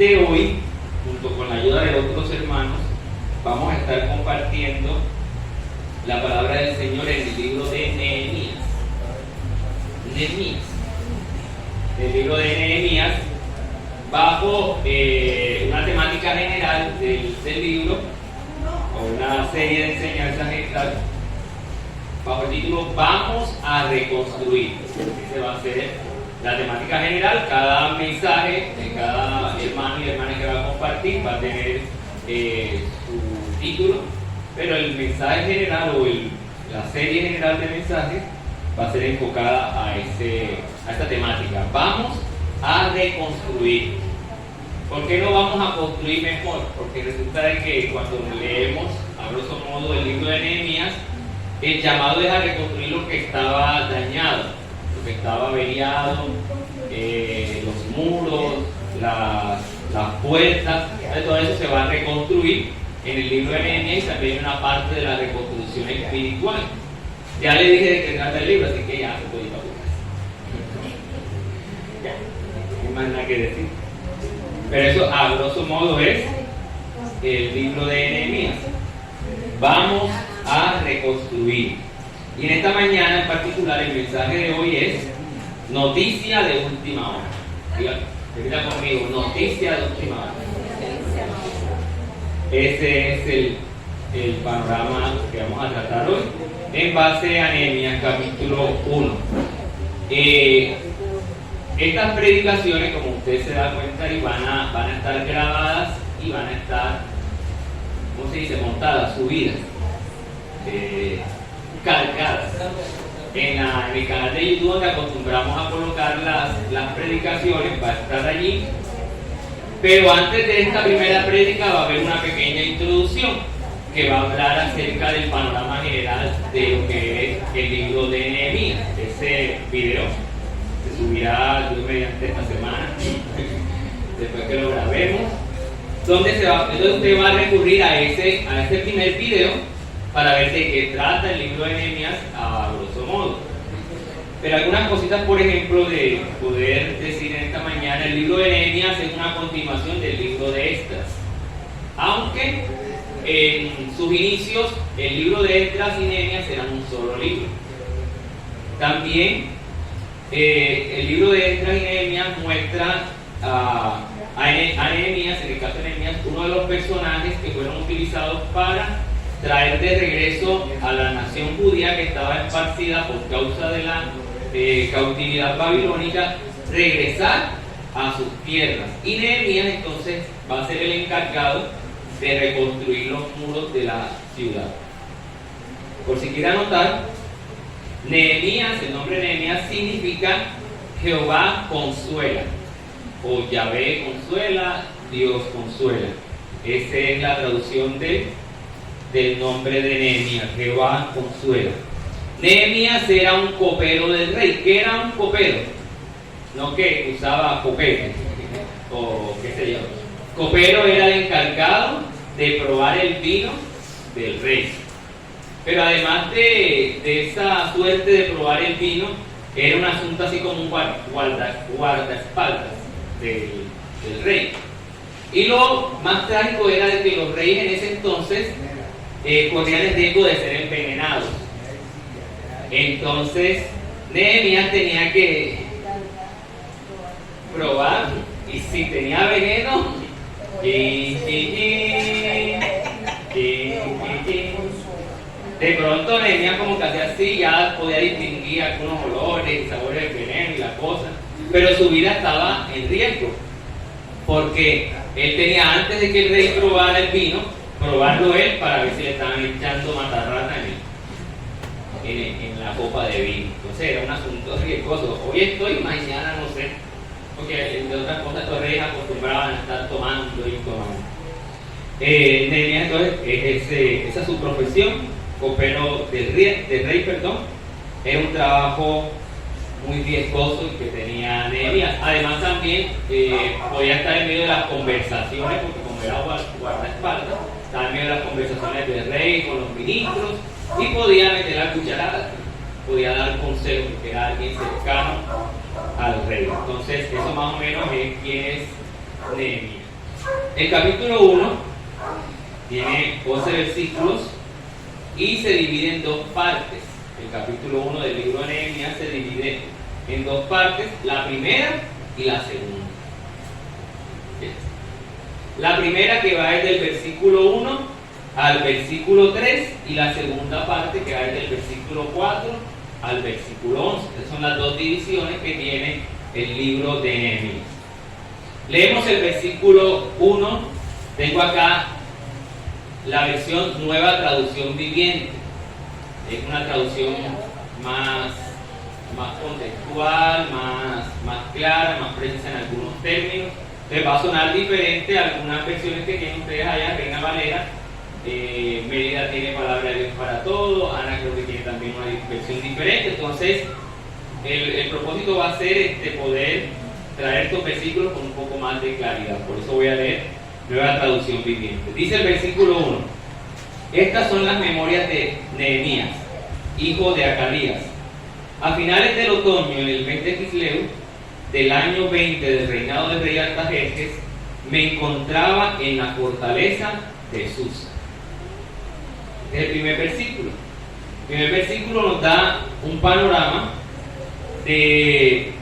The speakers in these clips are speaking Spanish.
de hoy, junto con la ayuda de otros hermanos, vamos a estar compartiendo la palabra del Señor en el libro de Nehemías. El libro de Nehemías, bajo una temática general del libro, o una serie de enseñanzas general, bajo el título Vamos a reconstruir. Ese va a ser la temática general. Cada mensaje de cada hermano y hermana que va a compartir va a tener su título, pero el mensaje general o la serie general de mensajes va a ser enfocada a esta temática. Vamos a reconstruir. ¿Por qué no vamos a construir mejor? Porque resulta de que cuando leemos, a grosso modo, el libro de Nehemías, el llamado es a reconstruir lo que estaba dañado, lo que estaba averiado, los muros, las puertas, todo eso se va a reconstruir en el libro de Nehemías, y también una parte de la reconstrucción espiritual. Ya le dije de qué trata el libro, así que ya se puede ir a buscar. Ya, no hay más nada que decir. Pero eso a grosso modo es el libro de Nehemías. Vamos a reconstruir. Y en esta mañana en particular el mensaje de hoy es noticia de última hora. Repita conmigo, noticia de última hora. Ese es el panorama que vamos a tratar hoy en base a Nehemías capítulo 1. Estas predicaciones, como usted se da cuenta, y van a estar grabadas y van a estar, ¿cómo se dice?, montadas, subidas, cargadas en el canal de YouTube, donde acostumbramos a colocar las predicaciones. Va a estar allí. Pero antes de esta primera prédica va a haber una pequeña introducción que va a hablar acerca del panorama general de lo que es el libro de Nehemías. Ese video se subirá mediante esta semana, después que lo grabemos, donde usted va a recurrir a ese primer video para ver de qué trata el libro de Nehemías a grosso modo. Pero algunas cositas, por ejemplo, de poder decir en esta mañana: el libro de Nehemías es una continuación del libro de Esdras, aunque en sus inicios el libro de Esdras y Nehemías eran un solo libro. También el libro de Esdras y Nehemías muestra a Nehemías, en el caso de Nehemías, uno de los personajes que fueron utilizados para traer de regreso a la nación judía que estaba esparcida por causa de la cautividad babilónica, regresar a sus tierras. Y Nehemías entonces va a ser el encargado de reconstruir los muros de la ciudad. Por si quiere anotar, Nehemías, el nombre de Nehemías significa Jehová consuela, o Yahvé consuela, Dios consuela. Esa es la traducción del nombre de Nehemías, Jehová consuela. Nehemías era un copero del rey. ¿Qué era un copero? No que usaba copete o qué sé yo. Copero era el encargado de probar el vino del rey. Pero además de esa suerte de probar el vino, era un asunto así como un guardaespaldas del rey. Y lo más trágico era de que los reyes en ese entonces corrían el riesgo de ser envenenados. Entonces Nehemías tenía que probar, y si tenía veneno, de pronto Nehemías como que hacía así, ya podía distinguir algunos olores y sabores del veneno y la cosa, pero su vida estaba en riesgo, porque él tenía, antes de que el rey probara el vino, probarlo él para ver si le estaban echando matarrata en la copa de vino. Entonces era un asunto riesgoso. Hoy estoy, mañana no sé, porque de otras cosas estos reyes acostumbraban a estar tomando y tomando. Nehemías entonces, esa es su profesión, copero del rey, era un trabajo muy riesgoso que tenía Nehemías. Además también podía estar en medio de las conversaciones, porque como era guardaespaldas, estaba en medio de las conversaciones del rey con los ministros, y podía meter la cucharada, podía dar consejos, porque era alguien cercano al rey. Entonces eso más o menos es quién es Nehemías. El capítulo 1 tiene 11 versículos y se divide en dos partes. El capítulo 1 del libro de Nehemías se divide en dos partes, la primera y la segunda. La primera que va desde el versículo 1 al versículo 3 y la segunda parte que va desde el versículo 4 al versículo 11. Esas son las dos divisiones que tiene el libro de Nehemías. Leemos el versículo 1. Tengo acá la versión Nueva Traducción Viviente. Es una traducción más contextual, más clara, más precisa en algunos términos. Les va a sonar diferente a algunas versiones que tienen ustedes allá. Reina Valera, Mérida tiene Palabra de Dios para todo, Ana creo que tiene también una versión diferente. Entonces el propósito va a ser poder traer estos versículos con un poco más de claridad. Por eso voy a leer Nueva Traducción Viviente. Dice el versículo 1: estas son las memorias de Nehemías, hijo de Acalías. A finales del otoño, en el mes de Kisleu, del año 20 del reinado del rey Artajerjes, me encontraba en la fortaleza de Susa. Este es el primer versículo. El primer versículo nos da un panorama de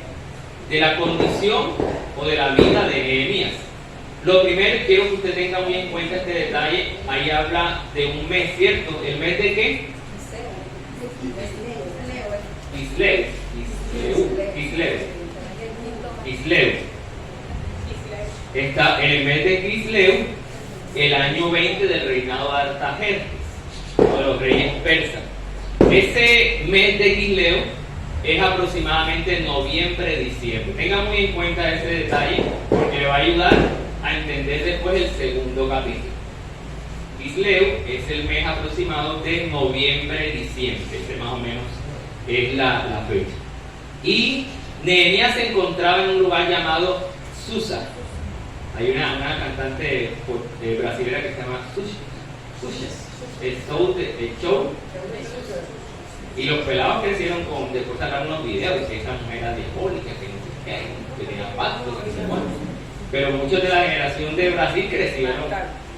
la condición o de la vida de Nehemías. Lo primero, quiero que usted tenga muy en cuenta este detalle. Ahí habla de un mes, ¿cierto? ¿El mes de qué? Kisleu. Está en el mes de Kisleu, el año 20 del reinado de Artajerjes, de los reyes persas. Ese mes de Kisleu es aproximadamente noviembre-diciembre. Tenga muy en cuenta ese detalle porque le va a ayudar a entender después el segundo capítulo. Kisleu es el mes aproximado de noviembre-diciembre. Ese más o menos es la fecha. Y Nehemías se encontraba en un lugar llamado Susa. Hay una cantante brasilera que se llama Xuxa. El show. Y los pelados crecieron con, después sacaron unos videos que esa mujer era diabólica, que no sé qué, que tenía pactos, que no sé cuánto. Pero muchos de la generación de Brasil crecieron.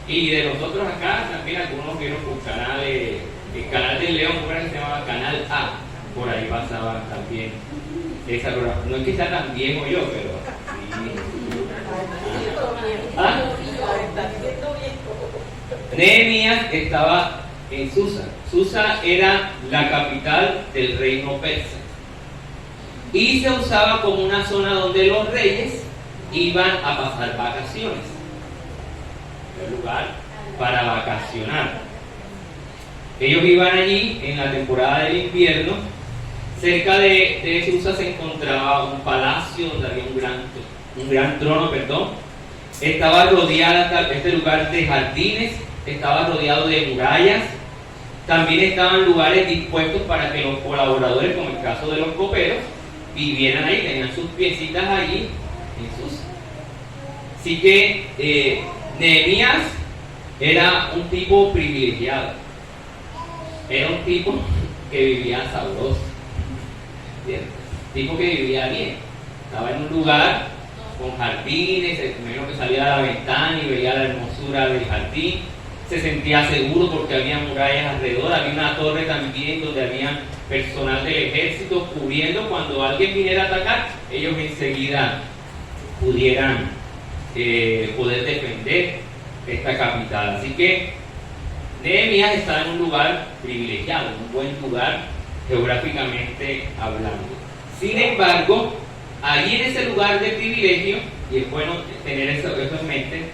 Y de nosotros acá también algunos vieron por canales, el canal de León, que se llamaba Canal A. Por ahí pasaba también esa programación. No es que sea tan viejo yo, pero sí. ¿Ah? Nehemías estaba en Susa. Susa era la capital del reino persa y se usaba como una zona donde los reyes iban a pasar vacaciones. Un lugar para vacacionar. Ellos iban allí en la temporada del invierno. Cerca de Susa se encontraba un palacio donde había un gran trono, Estaba rodeada este lugar de jardines, estaba rodeado de murallas. También estaban lugares dispuestos para que los colaboradores, como el caso de los coperos, vivieran ahí, tenían sus piecitas allí en Susa. Así que Nehemías era un tipo privilegiado, era un tipo que vivía sabroso, tipo que vivía bien, estaba en un lugar con jardines, menos que salía a la ventana y veía la hermosura del jardín, se sentía seguro porque había murallas alrededor, había una torre también donde había personal del ejército cubriendo cuando alguien viniera a atacar, ellos enseguida pudieran poder defender esta capital. Así que Nehemías estaba en un lugar privilegiado, un buen lugar geográficamente hablando. Sin embargo, allí en ese lugar de privilegio, y es bueno tener eso en mente,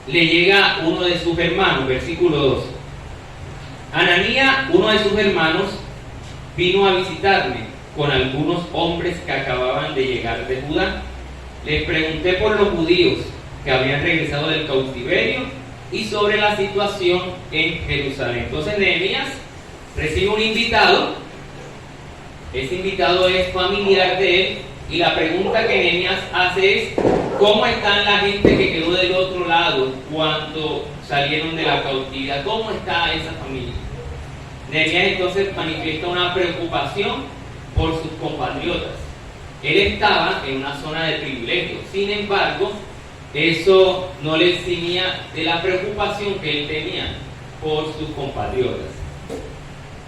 le llega uno de sus hermanos, versículo 2. Ananías, uno de sus hermanos, vino a visitarme con algunos hombres que acababan de llegar de Judá. Les pregunté por los judíos que habían regresado del cautiverio y sobre la situación en Jerusalén. Entonces Nehemías recibe un invitado, ese invitado es familiar de él, y la pregunta que Nehemías hace es: ¿cómo están la gente que quedó del otro lado cuando salieron de la cautividad? ¿Cómo está esa familia? Nehemías entonces manifiesta una preocupación por sus compatriotas. Él estaba en una zona de privilegio, sin embargo, eso no le eximía de la preocupación que él tenía por sus compatriotas.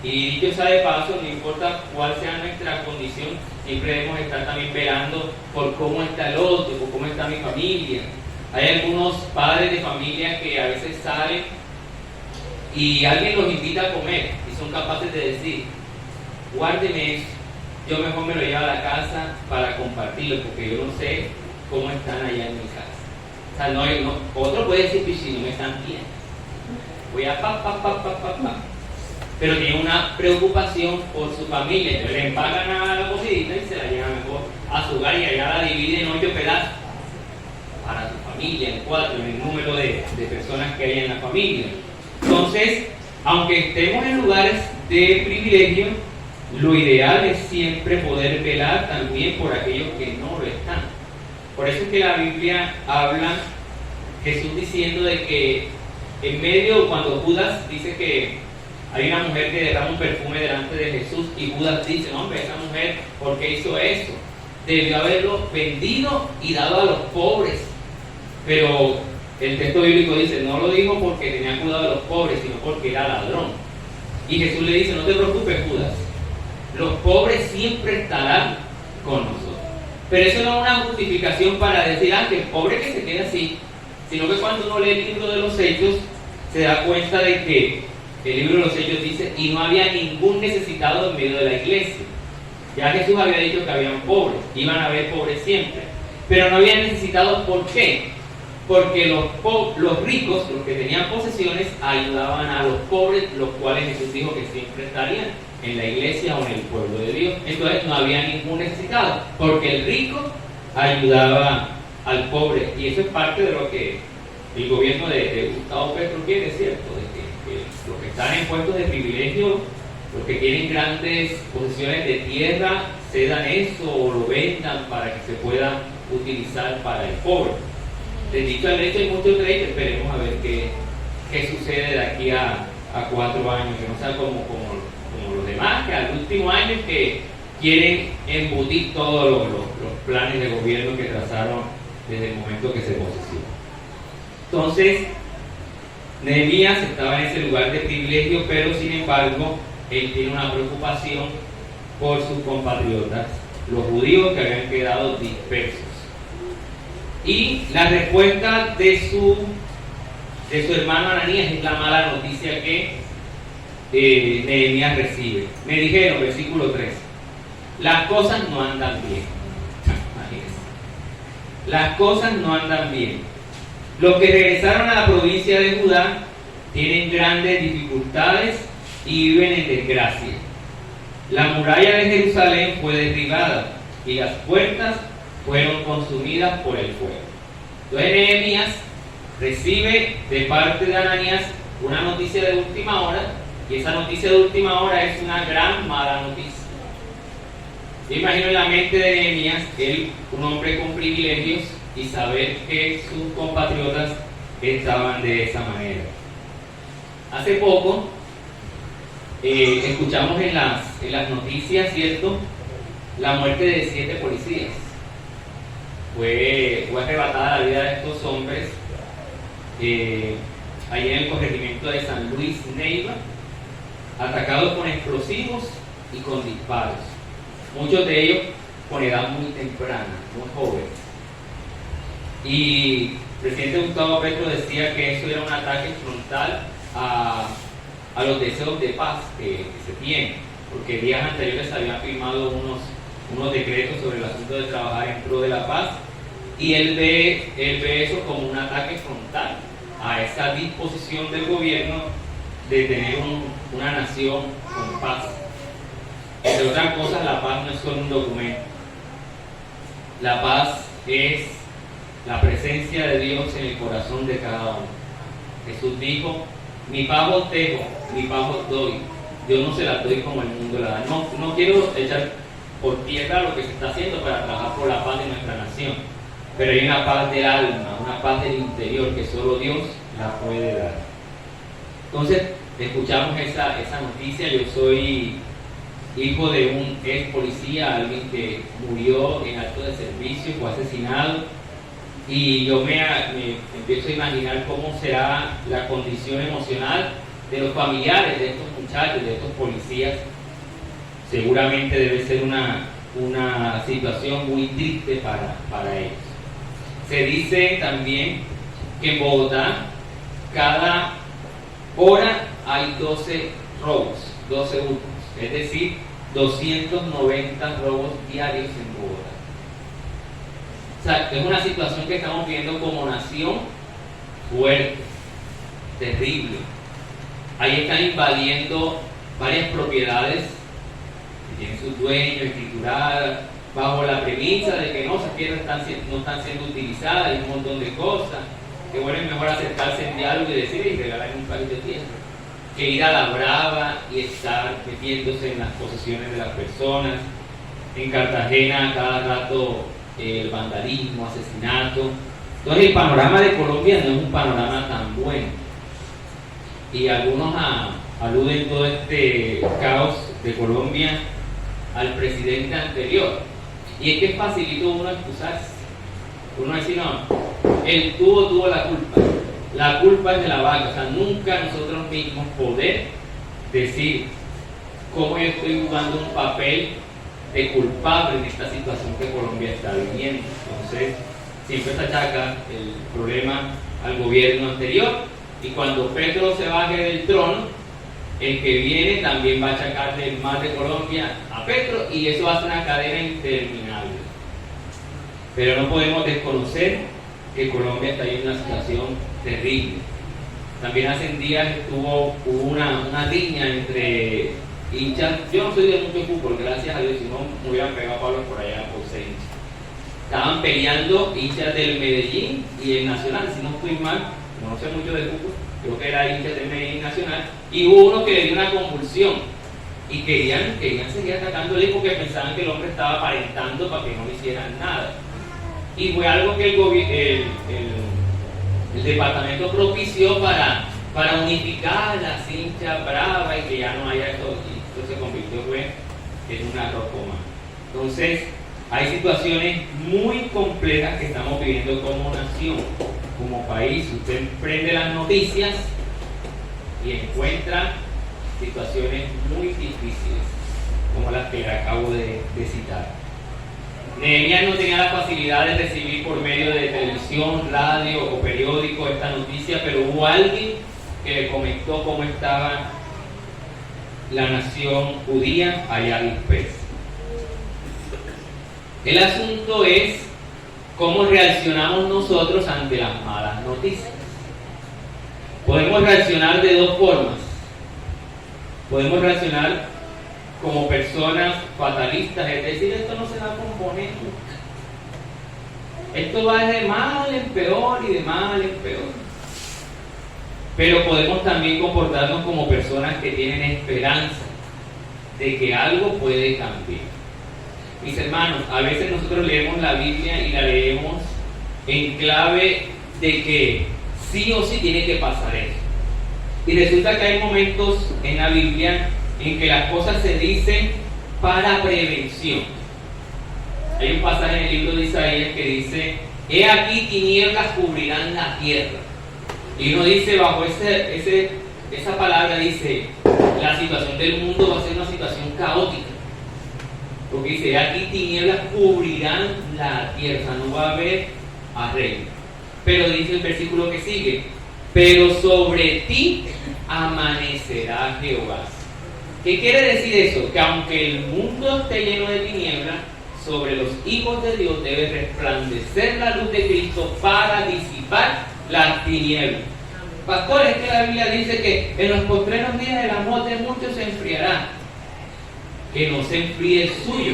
Y dicho sea de paso, no importa cuál sea nuestra condición, siempre debemos estar también velando por cómo está el otro, por cómo está mi familia. Hay algunos padres de familia que a veces salen y alguien los invita a comer y son capaces de decir: guárdeme eso, yo mejor me lo llevo a la casa para compartirlo, porque yo no sé cómo están allá en mi casa. O sea, otro puede decir: si no me están bien, voy a pero tiene una preocupación por su familia. Entonces le empacan a la cocidita y se la llevan mejor a su hogar y allá la dividen en 8 pedazos para su familia, en 4, en el número de personas que hay en la familia. Entonces, aunque estemos en lugares de privilegio, lo ideal es siempre poder velar también por aquellos que no lo están. Por eso es que la Biblia habla, Jesús diciendo de que en medio, cuando Judas dice que hay una mujer que derrama un perfume delante de Jesús y Judas dice: no, hombre, esa mujer, ¿por qué hizo eso? Debió haberlo vendido y dado a los pobres. Pero el texto bíblico dice: no lo dijo porque tenía cuidado de los pobres, sino porque era ladrón. Y Jesús le dice: no te preocupes, Judas, los pobres siempre estarán con nosotros. Pero eso no es una justificación para decir: que el pobre que se quede así, sino que cuando uno lee el libro de los Hechos se da cuenta de que el libro de los Hechos dice: y no había ningún necesitado en medio de la iglesia. Ya Jesús había dicho que habían pobres, iban a haber pobres siempre, pero no habían necesitados. ¿Por qué? Porque los ricos, los que tenían posesiones, ayudaban a los pobres, los cuales Jesús dijo que siempre estarían en la iglesia o en el pueblo de Dios. Entonces no había ningún necesitado, porque el rico ayudaba al pobre. Y eso es parte de lo que el gobierno de Gustavo Petro quiere, ¿cierto? De que los que están en puestos de privilegio, los que tienen grandes posesiones de tierra, cedan eso o lo vendan para que se pueda utilizar para el pobre. De dicho al hecho, hay muchos reyes. Esperemos a ver qué sucede de aquí a 4 años, que no sea como los demás, que al último año es que quieren embutir todos los planes de gobierno que trazaron desde el momento que se posesionó. Entonces, Nehemías estaba en ese lugar de privilegio, pero sin embargo, él tiene una preocupación por sus compatriotas, los judíos que habían quedado dispersos. Y la respuesta de su hermano Ananías es la mala noticia que Nehemías recibe. Me dijeron, versículo 3, las cosas no andan bien. Las cosas no andan bien. Los que regresaron a la provincia de Judá tienen grandes dificultades y viven en desgracia. La muralla de Jerusalén fue derribada y las puertas fueron consumidas por el fuego. Entonces Nehemías recibe de parte de Ananías una noticia de última hora, y esa noticia de última hora es una gran mala noticia. Yo imagino en la mente de Nehemías, él, un hombre con privilegios, y saber que sus compatriotas estaban de esa manera. Hace poco escuchamos en las noticias, ¿cierto?, la muerte de 7 policías. Fue arrebatada la vida de estos hombres allí en el corregimiento de San Luis Neiva, atacados con explosivos y con disparos. Muchos de ellos con edad muy temprana, muy jóvenes. Y el presidente Gustavo Petro decía que eso era un ataque frontal a los deseos de paz que se tienen, porque días anteriores habían firmado unos decretos sobre el asunto de trabajar en pro de la paz, y él ve eso como un ataque frontal a esa disposición del gobierno de tener una nación con paz. Entre otras cosas, la paz no es solo un documento. La paz es la presencia de Dios en el corazón de cada uno. Jesús dijo: mi paz os dejo, mi paz os doy. Yo no se la doy como el mundo la da. No quiero echar por tierra lo que se está haciendo para trabajar por la paz de nuestra nación, pero hay una paz del alma, una paz del interior que solo Dios la puede dar. Entonces, escuchamos esa noticia. Yo soy hijo de un ex policía, alguien que murió en acto de servicio, fue asesinado, Y yo me empiezo a imaginar cómo será la condición emocional de los familiares de estos muchachos, de estos policías. Seguramente debe ser una situación muy triste para ellos. Se dice también que en Bogotá cada hora hay 12 robos, 12 hurtos, es decir, 290 robos diarios en Bogotá. O sea, es una situación que estamos viendo como nación fuerte, terrible. Ahí están invadiendo varias propiedades que tienen sus dueños, escrituradas, bajo la premisa de que no, esas tierras no están siendo utilizadas y un montón de cosas. Que bueno, es mejor acercarse en diálogo y decir, y regalar un país de tierra, que ir a la brava y estar metiéndose en las posesiones de las personas. En Cartagena cada rato el vandalismo, asesinato. Entonces el panorama de Colombia no es un panorama tan bueno. Y algunos aluden todo este caos de Colombia al presidente anterior. Y es que es facilito uno excusarse. Uno decir, no, él tuvo la culpa. La culpa es de la vaca. O sea, nunca nosotros mismos poder decir cómo yo estoy jugando un papel de culpable en esta situación que Colombia está viviendo. Entonces, siempre se achaca el problema al gobierno anterior, y cuando Petro se baje del trono, el que viene también va a achacarle el mal de Colombia a Petro, y eso va a ser una cadena interminable. Pero no podemos desconocer que Colombia está en una situación terrible. También hace días hubo una riña entre hinchas. Yo no soy de mucho fútbol, gracias a Dios, si no me hubieran pegado a Pablo por allá por 6 hinchas. Estaban peleando hinchas del Medellín y el Nacional, si no estoy mal, no sé mucho de fútbol, creo que era hinchas del Medellín Nacional, y hubo uno que le dio una convulsión y querían seguir atacándole porque pensaban que el hombre estaba aparentando para que no le hicieran nada. Y fue algo que el departamento propició para unificar las hinchas bravas y que ya no haya eso, y esto se convirtió en una rocoma. Entonces, hay situaciones muy complejas que estamos viviendo como nación, como país. Usted prende las noticias y encuentra situaciones muy difíciles, como las que le acabo de citar. Nehemías no tenía la facilidad de recibir por medio de televisión, radio o periódico esta noticia, pero hubo alguien que le comentó cómo estaba la nación judía allá dispersa. El asunto es cómo reaccionamos nosotros ante las malas noticias. Podemos reaccionar de dos formas. Podemos reaccionar como personas fatalistas, es decir, esto no se va a componer nunca. Esto va de mal en peor y de mal en peor. Pero podemos también comportarnos como personas que tienen esperanza de que algo puede cambiar. Mis hermanos, a veces nosotros leemos la Biblia y la leemos en clave de que sí o sí tiene que pasar eso. Y resulta que hay momentos en la Biblia en que las cosas se dicen para prevención. Hay un pasaje en el libro de Isaías que dice: he aquí tinieblas cubrirán la tierra. Y uno dice, bajo esa palabra dice, la situación del mundo va a ser una situación caótica. Porque dice, aquí tinieblas cubrirán la tierra, o sea, no va a haber arreglo. Pero dice el versículo que sigue, pero sobre ti amanecerá Jehová. ¿Qué quiere decir eso? Que aunque el mundo esté lleno de tinieblas, sobre los hijos de Dios debe resplandecer la luz de Cristo para disipar las tinieblas. Pastor, es que la Biblia dice que en los postreros días el amor de muchos se enfriará. Que no se enfríe el suyo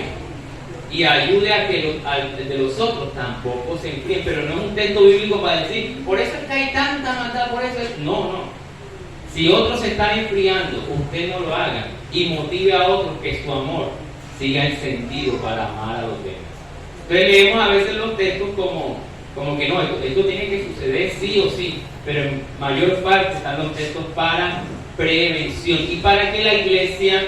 y ayude a que el de los otros tampoco se enfríe. Pero no es un texto bíblico para decir, por eso es que hay tanta maldad, por eso es... No. Si otros se están enfriando, usted no lo haga y motive a otros que su amor siga encendido para amar a los demás. Entonces leemos a veces los textos como que no, esto tiene que suceder sí o sí, pero en mayor parte están los textos para prevención y para que la iglesia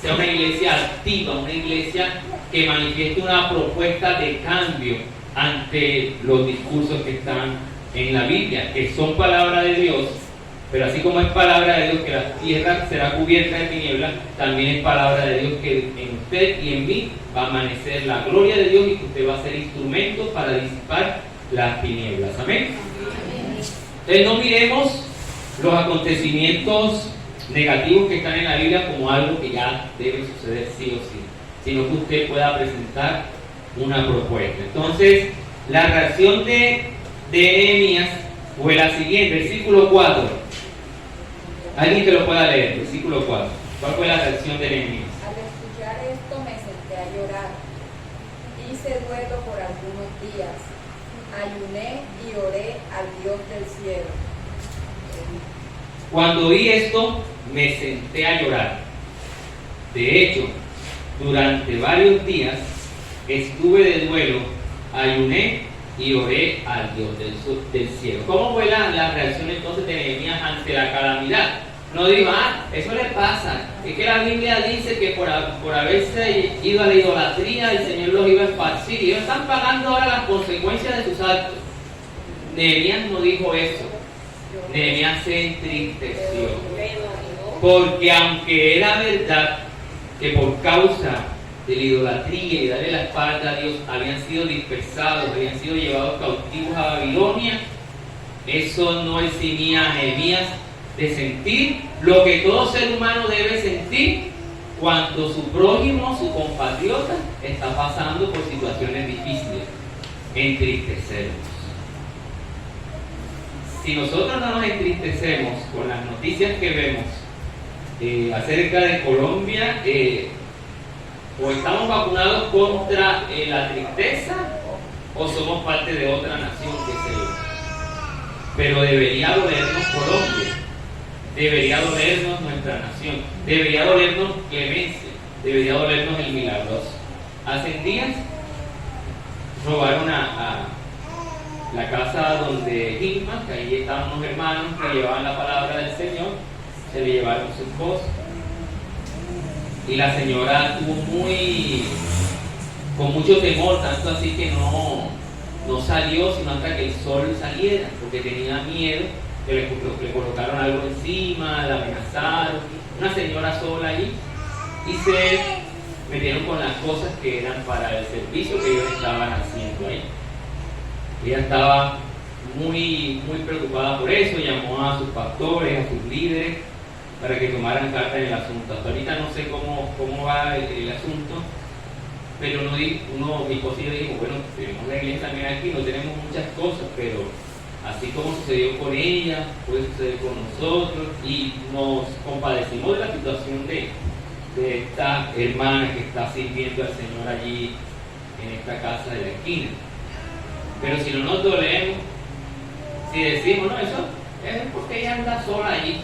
sea una iglesia activa, una iglesia que manifieste una propuesta de cambio ante los discursos que están en la Biblia, que son palabra de Dios, pero así como es palabra de Dios que la tierra será cubierta de tinieblas, también es palabra de Dios que en usted y en mí va a amanecer la gloria de Dios y que usted va a ser instrumento para disipar las tinieblas. Amén. Entonces no miremos los acontecimientos negativos que están en la Biblia como algo que ya debe suceder sí o sí, sino que usted pueda presentar una propuesta. Entonces, la reacción de Nehemías fue la siguiente, versículo 4. Alguien que lo pueda leer, versículo 4. ¿Cuál fue la reacción de Nehemías? Al escuchar esto me senté a llorar. Hice duelo por algunos días. Ayuné y oré al Dios del cielo. Cuando oí esto, me senté a llorar. De hecho, durante varios días estuve de duelo, ayuné y oré al Dios del cielo. ¿Cómo fue la reacción entonces de Nehemías ante la calamidad? No digo, eso le pasa. Es que la Biblia dice que por haberse ido a la idolatría, el Señor los iba a esparcir. Y ellos están pagando ahora las consecuencias de sus actos. Nehemías no dijo eso. Nehemías se entristeció. Porque aunque era verdad que por causa de la idolatría y darle la espalda a Dios habían sido dispersados, habían sido llevados cautivos a Babilonia, eso no eximía a Nehemías de sentir lo que todo ser humano debe sentir cuando su prójimo, su compatriota, está pasando por situaciones difíciles: entristecernos. Si nosotros no nos entristecemos con las noticias que vemos acerca de Colombia, o estamos vacunados contra la tristeza, o somos parte de otra nación, qué sé yo. Pero debería dolernos Colombia, debería dolernos nuestra nación, debería dolernos clemencia, debería dolernos el milagroso. Hace días robaron a la casa donde Gilma, que ahí estaban unos hermanos que llevaban la palabra del Señor, se le llevaron su esposa. Y la señora estuvo con mucho temor, tanto así que no salió sino hasta que el sol saliera, porque tenía miedo que le colocaron algo encima, la amenazaron. Una señora sola allí, y se metieron con las cosas que eran para el servicio que ellos estaban haciendo ahí. Ella estaba muy preocupada por eso, llamó a sus pastores, a sus líderes, para que tomaran carta en el asunto. Hasta ahorita no sé cómo va el asunto, pero mi esposo dijo, bueno, tenemos la iglesia también aquí, no tenemos muchas cosas, pero así como sucedió con ella, puede suceder con nosotros, y nos compadecimos de la situación de esta hermana que está sirviendo al Señor allí en esta casa de la esquina. Pero si no nos dolemos, si decimos, no, eso es porque ella anda sola allí,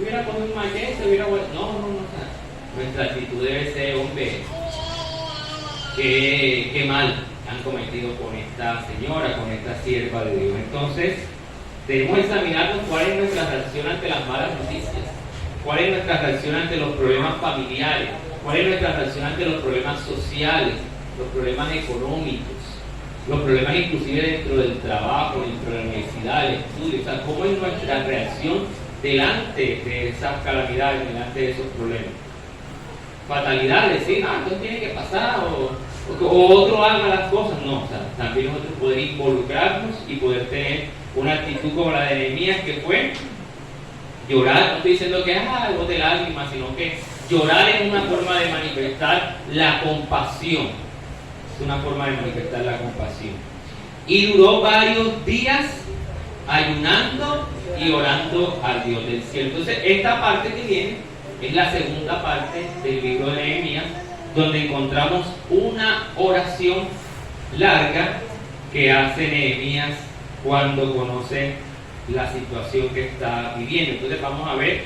hubiera cogido un machete, hubiera vuelto. No. Nuestra actitud debe ser, hombre, qué mal han cometido con esta señora, con esta sierva de Dios. Entonces, debemos examinarnos cuál es nuestra reacción ante las malas noticias, cuál es nuestra reacción ante los problemas familiares, cuál es nuestra reacción ante los problemas sociales, los problemas económicos, los problemas inclusive dentro del trabajo, dentro de la universidad, el estudio. O sea, cómo es nuestra reacción delante de esas calamidades, delante de esos problemas. Fatalidades, ¿sí? Entonces tiene que pasar, o otro haga las cosas. No, o sea, también nosotros poder involucrarnos y poder tener una actitud como la de Nehemías, que fue llorar. No estoy diciendo que bote lágrimas, sino que llorar es una forma de manifestar la compasión. Es una forma de manifestar la compasión. Y duró varios días ayunando y orando al Dios del cielo. Entonces, esta parte que viene es la segunda parte del libro de Nehemías, donde encontramos una oración larga que hace Nehemías cuando conoce la situación que está viviendo. Entonces vamos a ver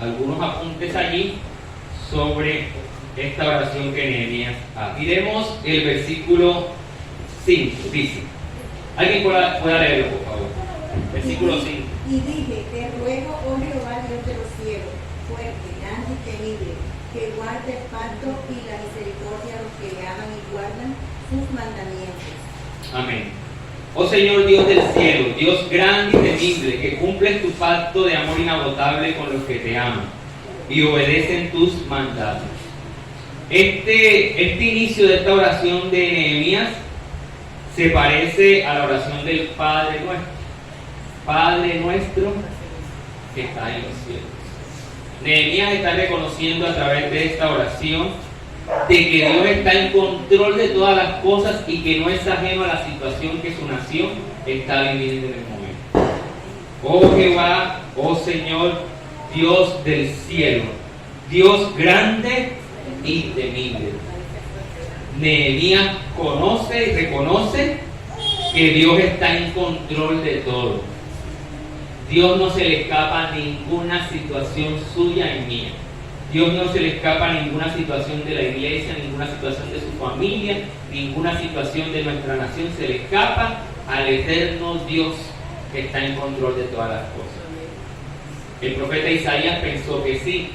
algunos apuntes allí sobre esta oración que Nehemías hace. Miremos el versículo 5, dice. ¿Alguien pueda leerlo, por favor? Versículo 5. Y dije, te ruego, oh Jehová, Dios de los cielos, fuerte, grande y temible, que guarde el pacto y la misericordia a los que le aman y guardan sus mandamientos. Amén. Oh Señor Dios del cielo, Dios grande y temible, que cumples tu pacto de amor inagotable con los que te aman y obedecen tus mandatos. Este inicio de esta oración de Nehemías se parece a la oración del Padre Nuestro. Padre nuestro que está en los cielos. Nehemías está reconociendo a través de esta oración de que Dios está en control de todas las cosas y que no es ajeno a la situación que su nación está viviendo en el momento. Oh Jehová, oh Señor, Dios del cielo, Dios grande y temible. Nehemías conoce y reconoce que Dios está en control de todo. Dios no se le escapa ninguna situación suya y mía. Dios no se le escapa ninguna situación de la iglesia, ninguna situación de su familia, ninguna situación de nuestra nación se le escapa al eterno Dios que está en control de todas las cosas. El profeta Isaías pensó que sí,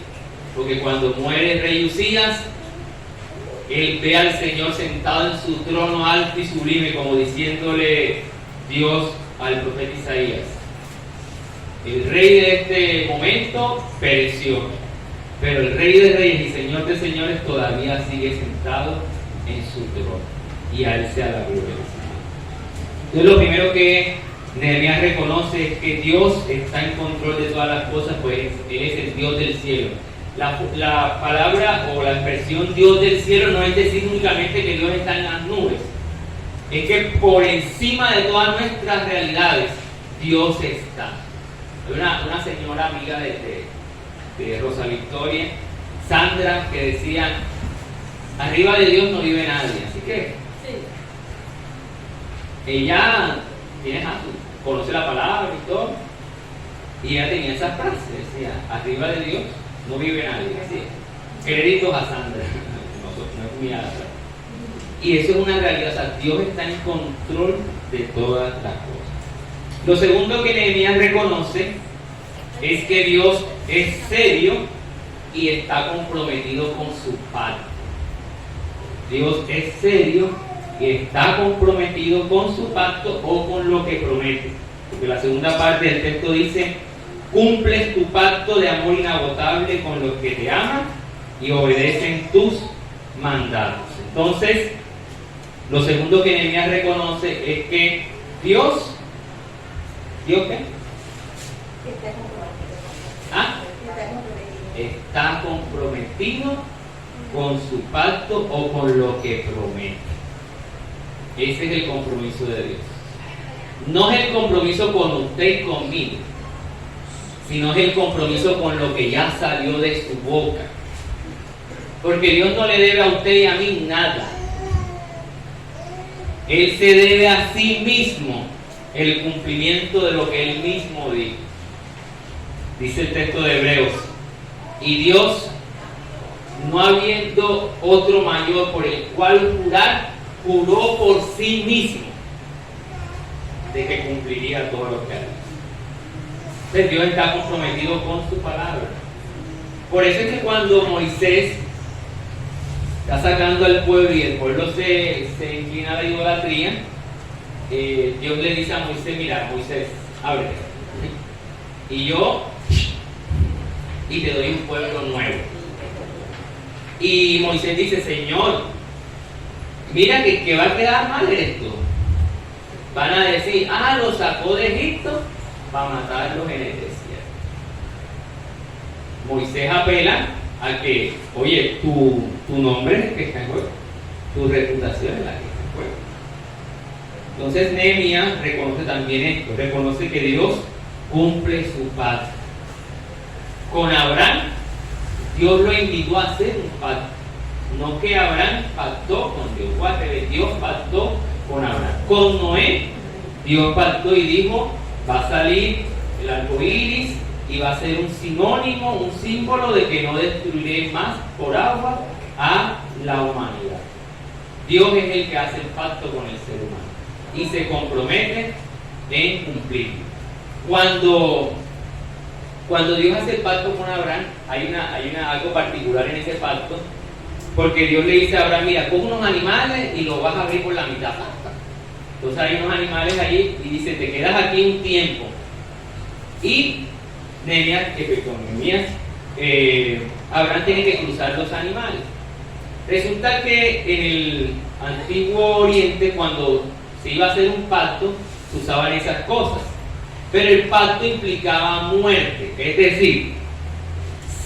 porque cuando muere el rey Usías, él ve al Señor sentado en su trono alto y sublime, como diciéndole Dios al profeta Isaías: el rey de este momento pereció, pero el Rey de Reyes y Señor de Señores todavía sigue sentado en su trono, y a Él sea la gloria. Entonces, lo primero que Nehemías reconoce es que Dios está en control de todas las cosas, pues Él es el Dios del cielo. La palabra o la expresión Dios del cielo no es decir únicamente que Dios está en las nubes, es que por encima de todas nuestras realidades Dios está. Hay una señora amiga de Rosa Victoria, Sandra, que decía: arriba de Dios no vive nadie. Así que ella conoce la palabra y todo, y ella tenía esa frase, decía: arriba de Dios no vive nadie. Así, créditos a Sandra, no es mía. Y eso es una realidad, o sea, Dios está en control de todas las cosas. Lo segundo que Nehemías reconoce es que Dios es serio y está comprometido con su pacto. Dios es serio y está comprometido con su pacto o con lo que promete. Porque la segunda parte del texto dice: cumples tu pacto de amor inagotable con los que te aman y obedecen tus mandatos. Entonces, lo segundo que Nehemías reconoce es que ¿Dios qué? Está comprometido con su pacto o con lo que promete. Ese es el compromiso de Dios. No es el compromiso con usted y conmigo, sino es el compromiso con lo que ya salió de su boca. Porque Dios no le debe a usted y a mí nada. Él se debe a sí mismo el cumplimiento de lo que Él mismo dijo. Dice el texto de Hebreos: y Dios, no habiendo otro mayor por el cual jurar, juró por sí mismo de que cumpliría todo lo que ha dicho. Entonces Dios está comprometido con su palabra. Por eso es que cuando Moisés está sacando al pueblo y el pueblo se inclina a la idolatría, Dios le dice a Moisés: mira, Moisés, ábrete, y te doy un pueblo nuevo. Y Moisés dice: Señor, mira que va a quedar mal esto. Van a decir: lo sacó de Egipto para matarlos en el desierto. Moisés apela a que, oye, tu nombre es el que está en juego, tu reputación es la que está en juego. Entonces Nehemías reconoce también esto, reconoce que Dios cumple su pacto. Con Abraham, Dios lo invitó a hacer un pacto. No que Abraham pactó con Dios, Dios pactó con Abraham. Con Noé, Dios pactó y dijo: va a salir el arco iris y va a ser un sinónimo, un símbolo de que no destruiré más por agua a la humanidad. Dios es el que hace el pacto con el ser humano y se compromete en cumplirlo. Cuando Dios hace el pacto con Abraham, hay algo particular en ese pacto, porque Dios le dice a Abraham: mira, coge unos animales y los vas a abrir por la mitad. Entonces hay unos animales allí y dice, te quedas aquí un tiempo. Y Abraham tiene que cruzar los animales. Resulta que en el antiguo Oriente, cuando se iba a hacer un pacto, se usaban esas cosas. Pero el pacto implicaba muerte. Es decir,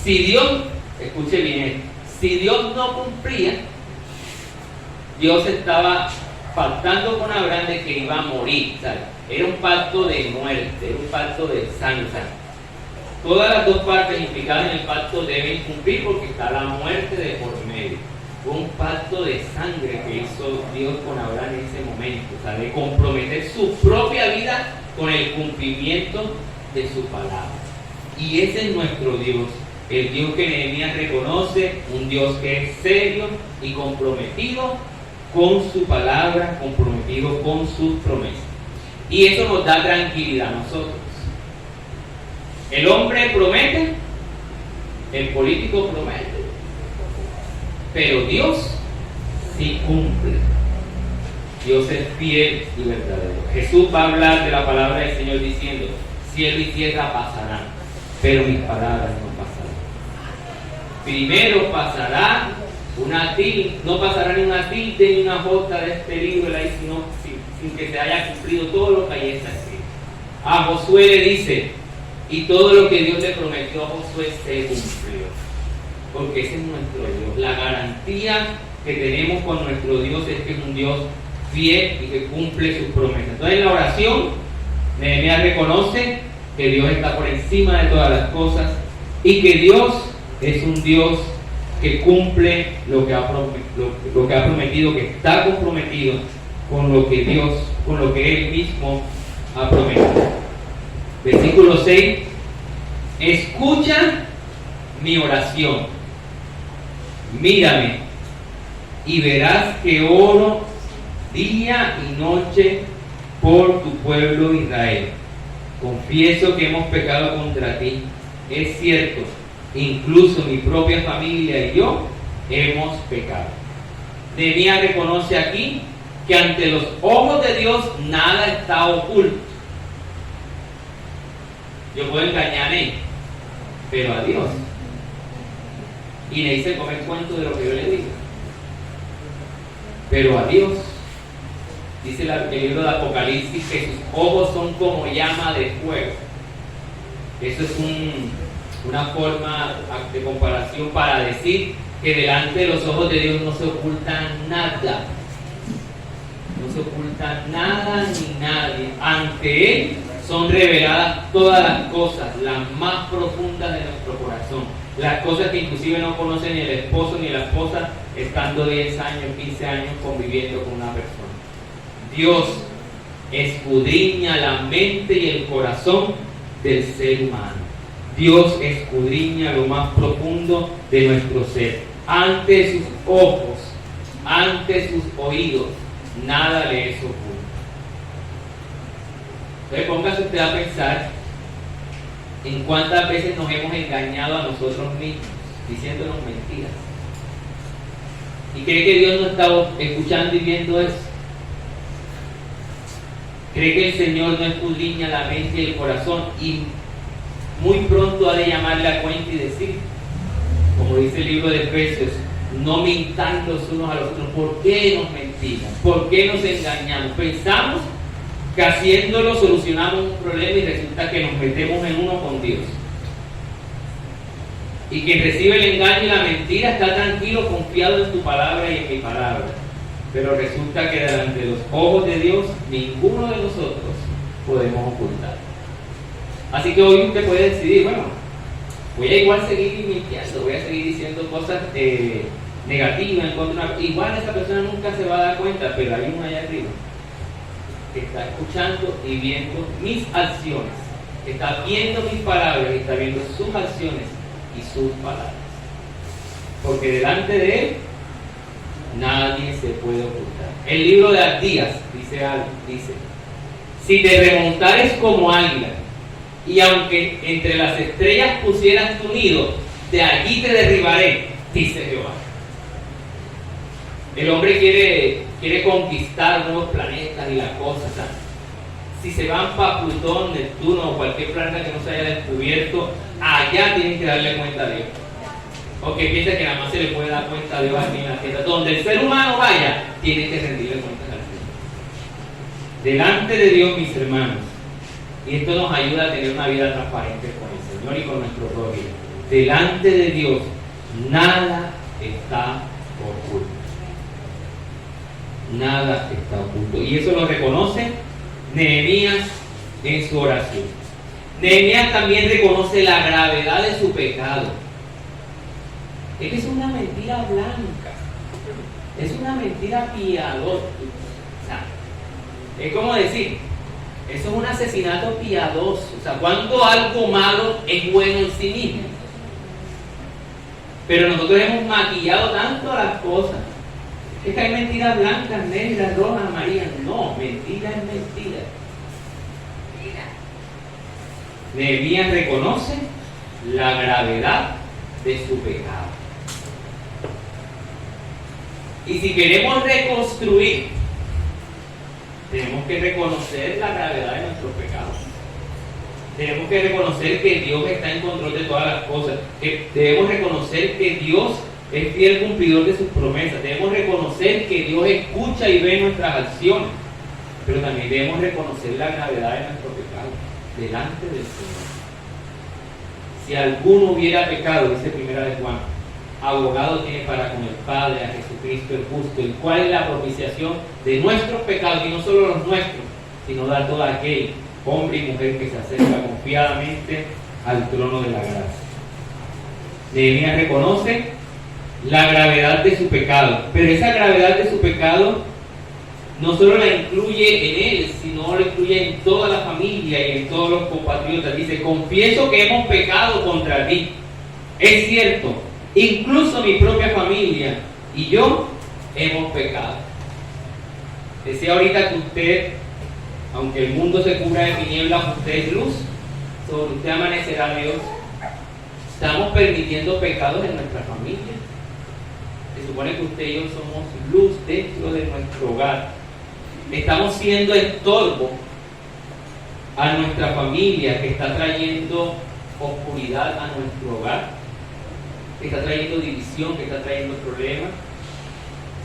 si Dios, escuche bien esto, si Dios no cumplía, Dios estaba pactando con Abraham de que iba a morir, ¿sabes? Era un pacto de muerte, era un pacto de sangre. Todas las dos partes implicadas en el pacto deben cumplir porque está la muerte de por medio. Fue un pacto de sangre que hizo Dios con Abraham en ese momento, o sea, de comprometer su propia vida con el cumplimiento de su palabra. Y ese es nuestro Dios, el Dios que Nehemías reconoce, un Dios que es serio y comprometido con su palabra, comprometido con sus promesas. Y eso nos da tranquilidad a nosotros. El hombre promete, el político promete, pero Dios sí cumple. Dios es fiel y verdadero. Jesús va a hablar de la palabra del Señor diciendo, cielo y tierra pasarán, pero mis palabras no pasarán. Primero pasará una tilde, no pasará ni una tilde ni una jota de este libro, sino sin que se haya cumplido todo lo que ahí está escrito. A Josué le dice, y todo lo que Dios le prometió a Josué se cumplió. Porque ese es nuestro Dios. La garantía que tenemos con nuestro Dios es que es un Dios fiel y que cumple sus promesas. Entonces en la oración, Nehemías reconoce que Dios está por encima de todas las cosas y que Dios es un Dios que cumple lo que ha prometido, que está comprometido con lo que Dios, con lo que Él mismo ha prometido. Versículo 6, escucha mi oración, mírame y verás que oro día y noche por tu pueblo Israel. Confieso que hemos pecado contra ti, es cierto, incluso mi propia familia y yo hemos pecado. Nehemías reconoce aquí que ante los ojos de Dios nada está oculto. Yo puedo engañarme, pero a Dios. Y le hice comer cuento de lo que yo le digo. Pero a Dios, dice el libro de Apocalipsis, que sus ojos son como llama de fuego. Eso es una forma de comparación para decir que delante de los ojos de Dios no se oculta nada. No se oculta nada ni nadie. Ante Él son reveladas todas las cosas, las más profundas de nuestro corazón. Las cosas que inclusive no conoce ni el esposo ni la esposa, estando 10 años, 15 años conviviendo con una persona. Dios escudriña la mente y el corazón del ser humano. Dios escudriña lo más profundo de nuestro ser. Ante sus ojos, ante sus oídos, nada le es oculto. Entonces póngase usted a pensar en cuántas veces nos hemos engañado a nosotros mismos, diciéndonos mentiras. ¿Y cree que Dios no está escuchando y viendo eso? ¿Cree que el Señor no escudriña la mente y el corazón y muy pronto ha de llamarle a cuenta y decir, como dice el libro de Efesios, no mintan los unos a los otros? ¿Por qué nos mentimos? ¿Por qué nos engañamos? Pensamos que haciéndolo solucionamos un problema y resulta que nos metemos en uno con Dios. Y quien recibe el engaño y la mentira está tranquilo, confiado en tu palabra y en mi palabra. Pero resulta que delante de los ojos de Dios, ninguno de nosotros podemos ocultar. Así que hoy usted puede decidir, bueno, voy a igual seguir mintiendo, voy a seguir diciendo cosas negativas en contra. Igual esa persona nunca se va a dar cuenta, pero hay uno allá arriba que está escuchando y viendo mis acciones, que está viendo mis palabras y está viendo sus acciones y sus palabras. Porque delante de Él nadie se puede ocultar. El libro de Abdías dice algo, dice, si te remontares como águila, y aunque entre las estrellas pusieras tu nido, de allí te derribaré, dice Jehová. El hombre quiere conquistar nuevos planetas y las cosas, ¿sabes? Si se van para Plutón, Neptuno o cualquier planeta que no se haya descubierto, allá tienen que darle cuenta a Dios. O que piensa que nada más se le puede dar cuenta a Dios aquí en la tierra. Donde el ser humano vaya, tiene que rendirle cuentas al Señor. Delante de Dios, mis hermanos, y esto nos ayuda a tener una vida transparente con el Señor y con nuestro prójimo. Delante de Dios, nada está oculto. Nada está oculto. Y eso lo reconoce Nehemías en su oración. Nehemías también reconoce la gravedad de su pecado. Es que es una mentira blanca. Es una mentira piadosa. O sea, es como decir, eso es un asesinato piadoso. O sea, cuando algo malo es bueno en sí mismo. Pero nosotros hemos maquillado tanto las cosas. Es que hay mentiras blancas, negras, rojas, amarillas. No, mentira es mentira. Nehemías reconoce la gravedad de su pecado. Y si queremos reconstruir, tenemos que reconocer la gravedad de nuestros pecados. Tenemos que reconocer que Dios está en control de todas las cosas. Debemos reconocer que Dios es fiel cumplidor de sus promesas. Debemos reconocer que Dios escucha y ve nuestras acciones. Pero también debemos reconocer la gravedad de nuestro pecado delante del Señor. Si alguno hubiera pecado, dice 1 Juan, abogado tiene para con el Padre a Jesucristo el justo, el cual es la propiciación de nuestros pecados, y no solo los nuestros, sino de todo aquel hombre y mujer que se acerca confiadamente al trono de la gracia. Nehemías reconoce la gravedad de su pecado, pero esa gravedad de su pecado no solo la incluye en él, sino la incluye en toda la familia y en todos los compatriotas. Dice: confieso que hemos pecado contra ti. Es cierto, incluso mi propia familia y yo hemos pecado. Decía ahorita que usted, aunque el mundo se cubra de tinieblas, usted es luz. Sobre usted amanecerá Dios. Estamos permitiendo pecados en nuestra familia. Se supone que usted y yo somos luz dentro de nuestro hogar. Estamos siendo estorbo a nuestra familia, que está trayendo oscuridad a nuestro hogar, que está trayendo división, que está trayendo problemas.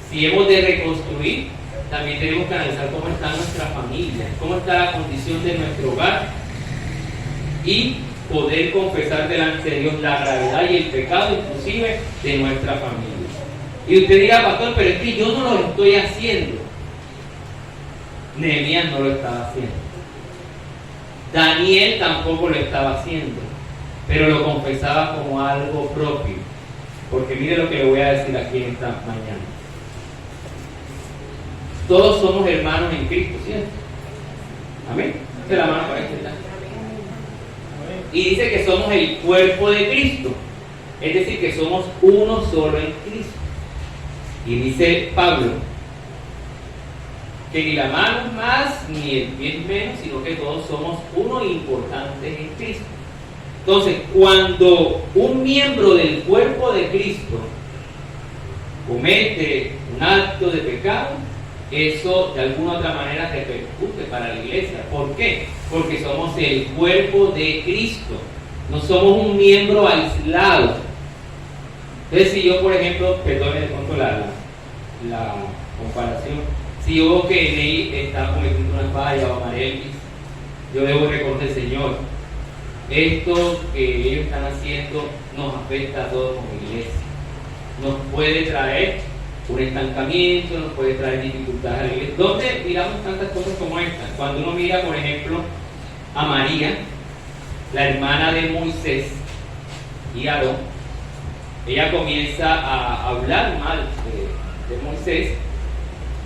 Si hemos de reconstruir, también tenemos que analizar cómo está nuestra familia, cómo está la condición de nuestro hogar, y poder confesar delante de Dios la gravedad y el pecado inclusive de nuestra familia. Y usted dirá: pastor, pero es que yo no lo estoy haciendo. Nehemías no lo estaba haciendo. Daniel tampoco lo estaba haciendo, pero lo confesaba como algo propio. Porque mire lo que le voy a decir aquí en esta mañana. Todos somos hermanos en Cristo, ¿cierto? Amén. De la mano para extender. Y dice que somos el cuerpo de Cristo. Es decir, que somos uno solo en Cristo. Y dice Pablo que ni la mano es más, ni el pie es menos, sino que todos somos uno importantes en Cristo. Entonces, cuando un miembro del cuerpo de Cristo comete un acto de pecado, eso de alguna u otra manera repercute para la iglesia. ¿Por qué? Porque somos el cuerpo de Cristo. No somos un miembro aislado. Entonces, si yo, por ejemplo, perdone de pronto la comparación, si yo veo que Ney está cometiendo una falla o Marelvis, yo debo reconocer: Señor, esto que ellos están haciendo nos afecta a todos como iglesia. Nos puede traer un estancamiento, nos puede traer dificultades a la iglesia. ¿Dónde miramos tantas cosas como estas? Cuando uno mira, por ejemplo, a María, la hermana de Moisés y Aarón, ella comienza a hablar mal de Moisés,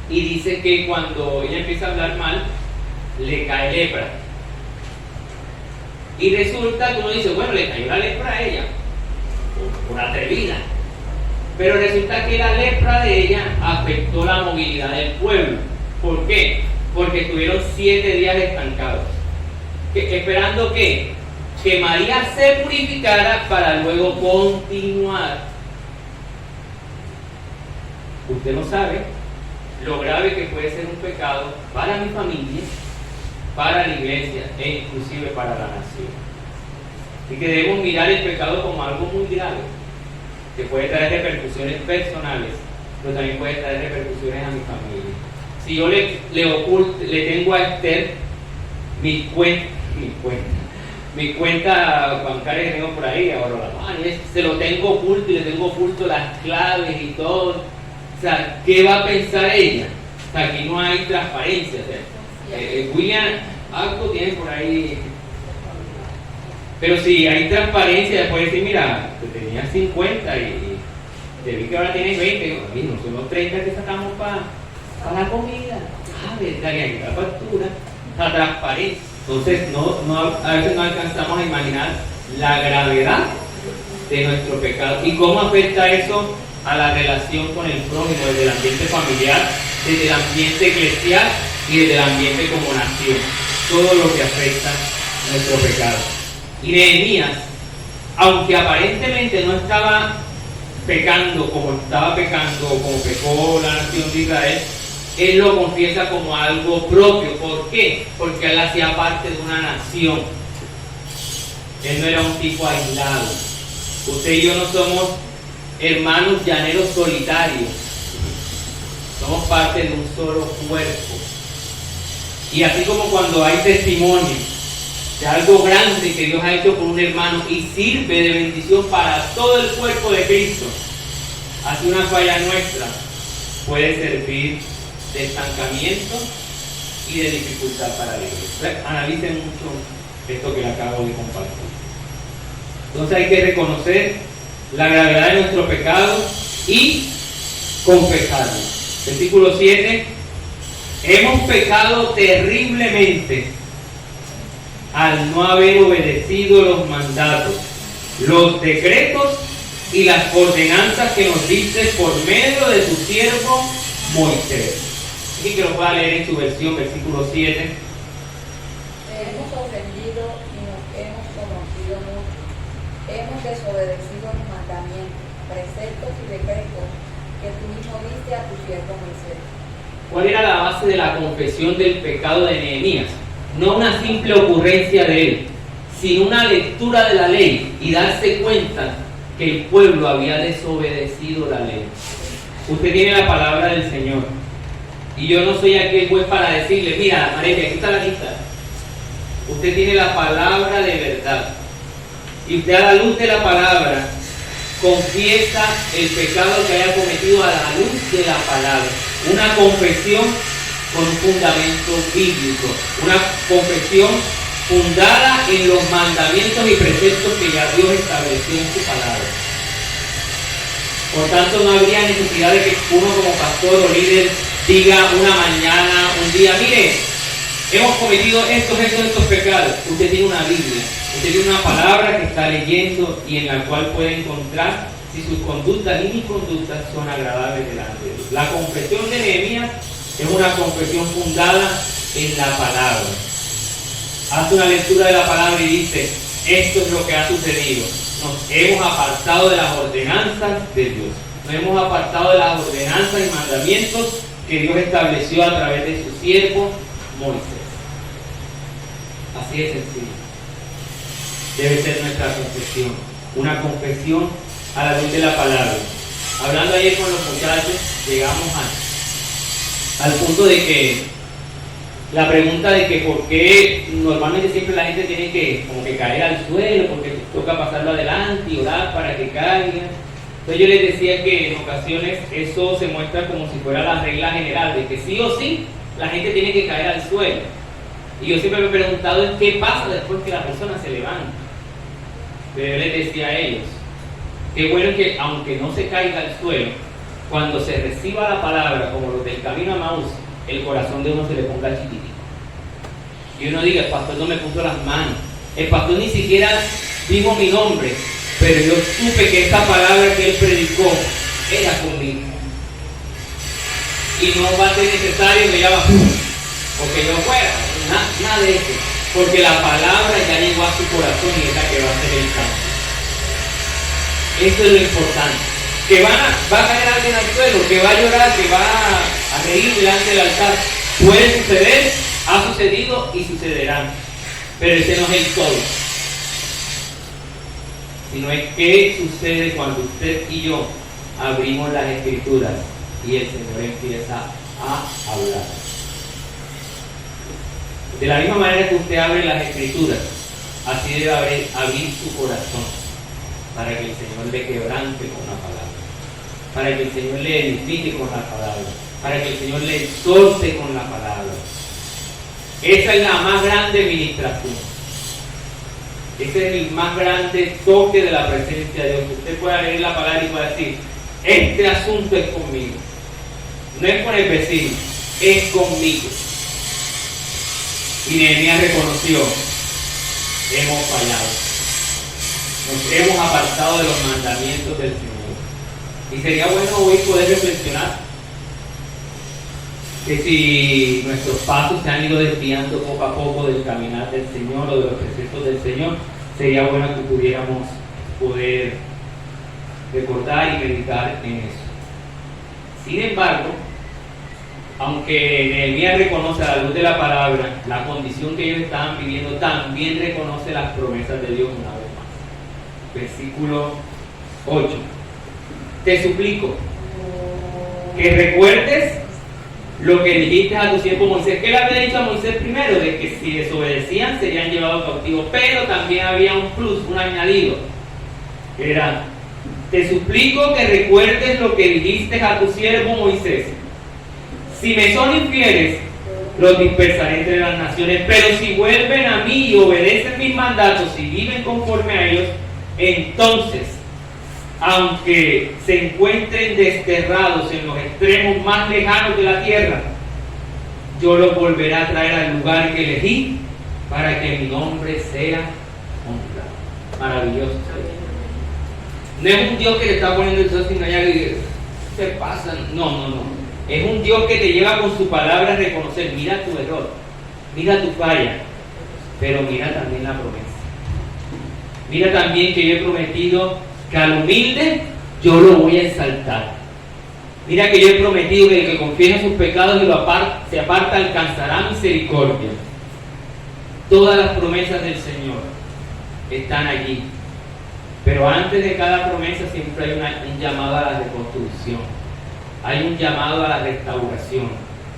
y dice que cuando ella empieza a hablar mal, le cae lepra. Y resulta que uno dice: bueno, le cayó la lepra a ella, por atrevida. Pero resulta que la lepra de ella afectó la movilidad del pueblo. ¿Por qué? Porque estuvieron 7 días estancados. ¿Esperando qué? Que María se purificara para luego continuar. usted no sabe lo grave que puede ser un pecado para mi familia, para la iglesia e inclusive para la nación. Y que debemos mirar el pecado como algo muy grave, que puede traer repercusiones personales, pero también puede traer repercusiones a mi familia. Si yo le tengo a Esther mi cuenta bancaria que tengo por ahí, ahora se lo tengo oculto y le tengo oculto las claves y todo. O sea, ¿qué va a pensar ella? O sea, aquí no hay transparencia. O sea, William algo tiene por ahí. Pero si hay transparencia, después decir, mira, te tenías 50 y te vi que ahora tienes 20. No son los 30 que sacamos para la comida. Verdad que hay la factura, la transparencia. Entonces, a veces no alcanzamos a imaginar la gravedad de nuestro pecado y cómo afecta eso a la relación con el prójimo, desde el ambiente familiar, desde el ambiente eclesial y desde el ambiente como nación. Todo lo que afecta nuestro pecado. Y Nehemías, aunque aparentemente no estaba pecando como pecó la nación de Israel, él lo confiesa como algo propio. ¿Por qué? Porque él hacía parte de una nación. Él no era un tipo aislado. Usted y yo no somos hermanos llaneros solitarios. Somos parte de un solo cuerpo. Y así como cuando hay testimonio de algo grande que Dios ha hecho por un hermano y sirve de bendición para todo el cuerpo de Cristo, así una falla nuestra puede servir de estancamiento y de dificultad para la iglesia. Analicen mucho esto que le acabo de compartir. Entonces hay que reconocer la gravedad de nuestro pecado y confesarlo. Versículo 7. Hemos pecado terriblemente al no haber obedecido los mandatos, los decretos y las ordenanzas que nos diste por medio de tu siervo Moisés. Y que lo pueda leer en su versión, versículo 7. Hemos ofendido y nos hemos conocido mucho. Hemos desobedecido los mandamientos, preceptos y decretos que tú mismo diste a tu siervo Moisés. ¿Cuál era la base de la confesión del pecado de Nehemías? No una simple ocurrencia de él, sino una lectura de la ley y darse cuenta que el pueblo había desobedecido la ley. Usted tiene la palabra del Señor. Y yo no soy aquí el juez para decirle, mira, María, aquí está la lista. Usted tiene la palabra de verdad. Y usted a la luz de la palabra confiesa el pecado que haya cometido a la luz de la palabra. Una confesión con un fundamento bíblico. Una confesión fundada en los mandamientos y preceptos que ya Dios estableció en su palabra. Por tanto, no habría necesidad de que uno como pastor o líder diga una mañana, un día, mire, hemos cometido estos pecados. Usted tiene una Biblia, usted tiene una palabra que está leyendo y en la cual puede encontrar si sus conductas y mis conductas son agradables delante de Dios. La confesión de Nehemías es una confesión fundada en la palabra. Hace una lectura de la palabra y dice, esto es lo que ha sucedido. Nos hemos apartado de las ordenanzas de Dios. Nos hemos apartado de las ordenanzas y mandamientos que Dios estableció a través de su siervo Moisés. Así de sencillo. Debe ser nuestra confesión. Una confesión a la luz de la palabra. Hablando ayer con los muchachos, llegamos al punto de que la pregunta de que por qué normalmente siempre la gente tiene que como que caer al suelo, porque toca pasarlo adelante y orar para que caiga. Entonces yo les decía que en ocasiones eso se muestra como si fuera la regla general, de que sí o sí la gente tiene que caer al suelo. Y yo siempre me he preguntado qué pasa después que la persona se levanta. Pero yo les decía a ellos, qué bueno que aunque no se caiga al suelo, cuando se reciba la palabra, como los del camino a Maús, el corazón de uno se le ponga chiquitito. Y uno diga, el pastor no me puso las manos, el pastor ni siquiera dijo mi nombre, pero yo supe que esta palabra que él predicó era conmigo. Y no va a ser necesario que ella va o que yo fuera, nada de eso, porque la palabra ya llegó a su corazón y es la que va a hacer el cambio. Eso es lo importante. que va a caer alguien al suelo, que va a llorar, que va a reír delante del altar. Puede suceder, ha sucedido y sucederá. Pero ese no es el todo. Sino es qué sucede cuando usted y yo abrimos las Escrituras y el Señor empieza a hablar. De la misma manera que usted abre las Escrituras, así debe abrir su corazón para que el Señor le quebrante con la palabra, para que el Señor le edifique con la palabra, para que el Señor le exhorte con la palabra. Esa es la más grande ministración. Ese es el más grande toque de la presencia de Dios. Usted puede leer la palabra y puede decir, este asunto es conmigo. No es con el vecino, es conmigo. Y Nehemías reconoció, hemos fallado. Nos hemos apartado de los mandamientos del Señor. Y sería bueno hoy poder reflexionar que si nuestros pasos se han ido desviando poco a poco del caminar del Señor o de los preceptos del Señor, sería bueno que pudiéramos poder recordar y meditar en eso. Sin embargo, aunque Nehemías reconoce a la luz de la palabra la condición que ellos estaban viviendo, también reconoce las promesas de Dios una vez más. Versículo 8. Te suplico que recuerdes lo que dijiste a tu siervo Moisés. ¿Qué le había dicho a Moisés primero? De que si desobedecían serían llevados cautivos. Pero también había un plus, un añadido. Era, te suplico que recuerdes lo que dijiste a tu siervo Moisés. Si me son infieles, los dispersaré entre las naciones. Pero si vuelven a mí y obedecen mis mandatos y viven conforme a ellos, entonces, aunque se encuentren desterrados en los extremos más lejanos de la tierra, yo los volveré a traer al lugar que elegí para que mi nombre sea honrado. Maravilloso. No es un Dios que le está poniendo el sol sin engañar y dice, ¿qué pasa? No. Es un Dios que te lleva con su palabra a reconocer, mira tu error, mira tu falla, pero mira también la promesa. Mira también que yo he prometido que al humilde yo lo voy a exaltar. Mira que yo he prometido que el que confiesa sus pecados y se aparta alcanzará misericordia. Todas las promesas del Señor están allí. Pero antes de cada promesa siempre hay un llamado a la reconstrucción. Hay un llamado a la restauración.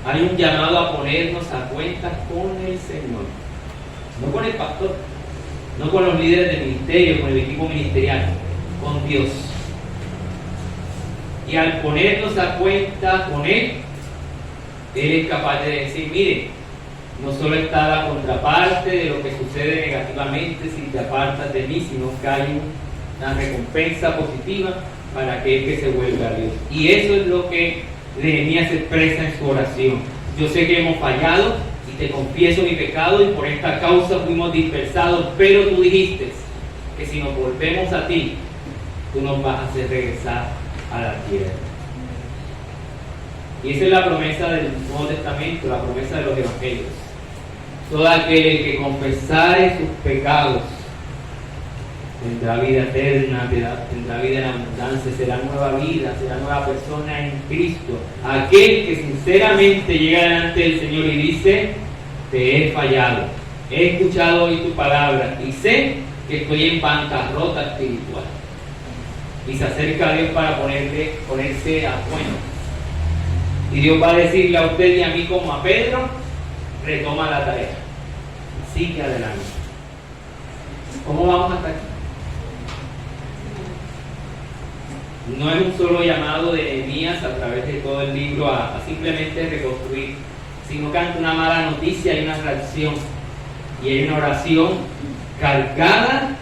Hay un llamado a ponernos a cuentas con el Señor. No con el pastor, no con los líderes del ministerio, con el equipo ministerial, con Dios. Y al ponernos a cuenta con Él, Él es capaz de decir, mire, no solo está la contraparte de lo que sucede negativamente si te apartas de mí, sino que hay una recompensa positiva para aquel que se vuelve a Dios. Y eso es lo que Nehemías expresa en su oración. Yo sé que hemos fallado y te confieso mi pecado y por esta causa fuimos dispersados, pero tú dijiste que si nos volvemos a ti, tú nos vas a hacer regresar a la tierra. Y esa es la promesa del Nuevo Testamento, la promesa de los evangelios. Todo aquel que confesare sus pecados tendrá vida eterna, tendrá vida en abundancia, será nueva vida, será nueva persona en Cristo. Aquel que sinceramente llega delante del Señor y dice, te he fallado, he escuchado hoy tu palabra y sé que estoy en bancarrota espiritual. Y se acerca a Dios para ponerse a cuenta. Y Dios va a decirle a usted y a mí como a Pedro, retoma la tarea, sigue adelante. ¿Cómo vamos hasta aquí? No es un solo llamado de Nehemías a través de todo el libro a simplemente reconstruir, sino que ante una mala noticia hay una reacción y hay una oración cargada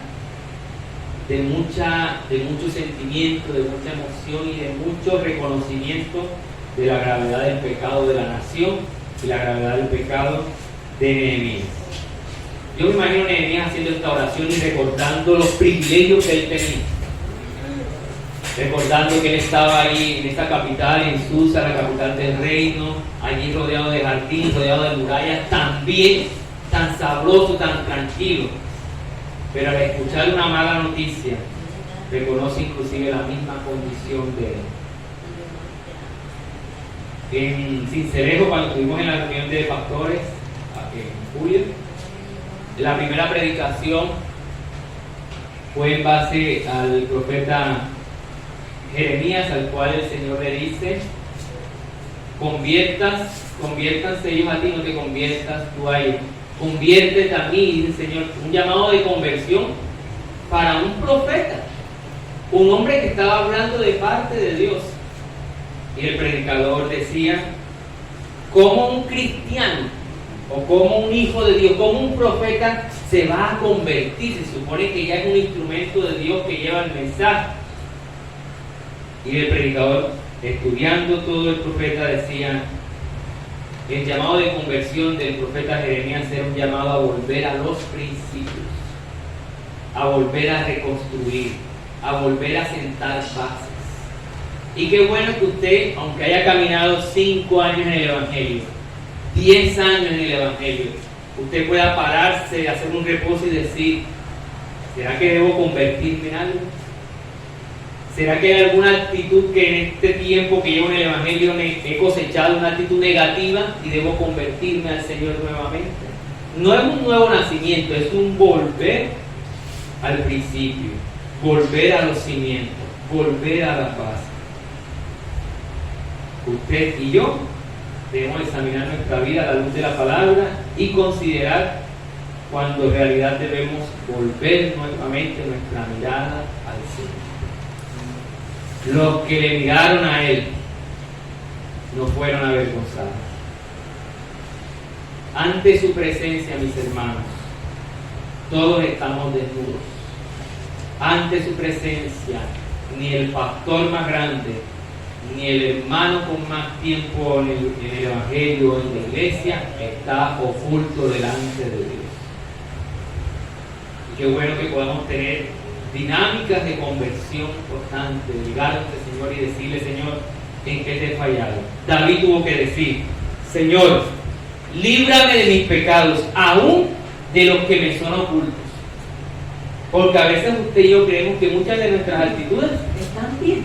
de mucho sentimiento, de mucha emoción y de mucho reconocimiento de la gravedad del pecado de la nación y la gravedad del pecado de Nehemías. Yo me imagino a Nehemías haciendo esta oración y recordando los privilegios que él tenía. Recordando que él estaba ahí en esta capital, en Susa, la capital del reino, allí rodeado de jardines, rodeado de murallas, también tan sabroso, tan tranquilo. Pero al escuchar una mala noticia, reconoce inclusive la misma condición de él. En Sincelejo, cuando estuvimos en la reunión de pastores en julio, la primera predicación fue en base al profeta Jeremías, al cual el Señor le dice: conviértanse ellos a ti, no te conviertas tú a ellos. Conviértete a mí, dice el Señor. Un llamado de conversión para un profeta, un hombre que estaba hablando de parte de Dios. Y el predicador decía: ¿cómo un cristiano o como un hijo de Dios, como un profeta se va a convertir? Se supone que ya es un instrumento de Dios que lleva el mensaje. Y el predicador, estudiando todo el profeta, decía: el llamado de conversión del profeta Jeremías era un llamado a volver a los principios, a volver a reconstruir, a volver a sentar bases. Y qué bueno que usted, aunque haya caminado 5 años en el Evangelio, 10 años en el Evangelio, usted pueda pararse, hacer un reposo y decir: ¿será que debo convertirme en algo? ¿Será que hay alguna actitud que en este tiempo que llevo en el Evangelio he cosechado, una actitud negativa, y debo convertirme al Señor nuevamente? No es un nuevo nacimiento, es un volver al principio, volver a los cimientos, volver a la base. Usted y yo debemos examinar nuestra vida a la luz de la palabra y considerar cuando en realidad debemos volver nuevamente nuestra mirada al Señor. Los que le miraron a Él no fueron avergonzados. Ante su presencia, mis hermanos, todos estamos desnudos. Ante su presencia, ni el pastor más grande, ni el hermano con más tiempo en el Evangelio o en la iglesia está oculto delante de Dios. Y qué bueno que podamos tener dinámicas de conversión constante, llegar ante el Señor y decirle: Señor, ¿en qué te he fallado? David tuvo que decir: Señor, líbrame de mis pecados, aún de los que me son ocultos. Porque a veces usted y yo creemos que muchas de nuestras actitudes están bien,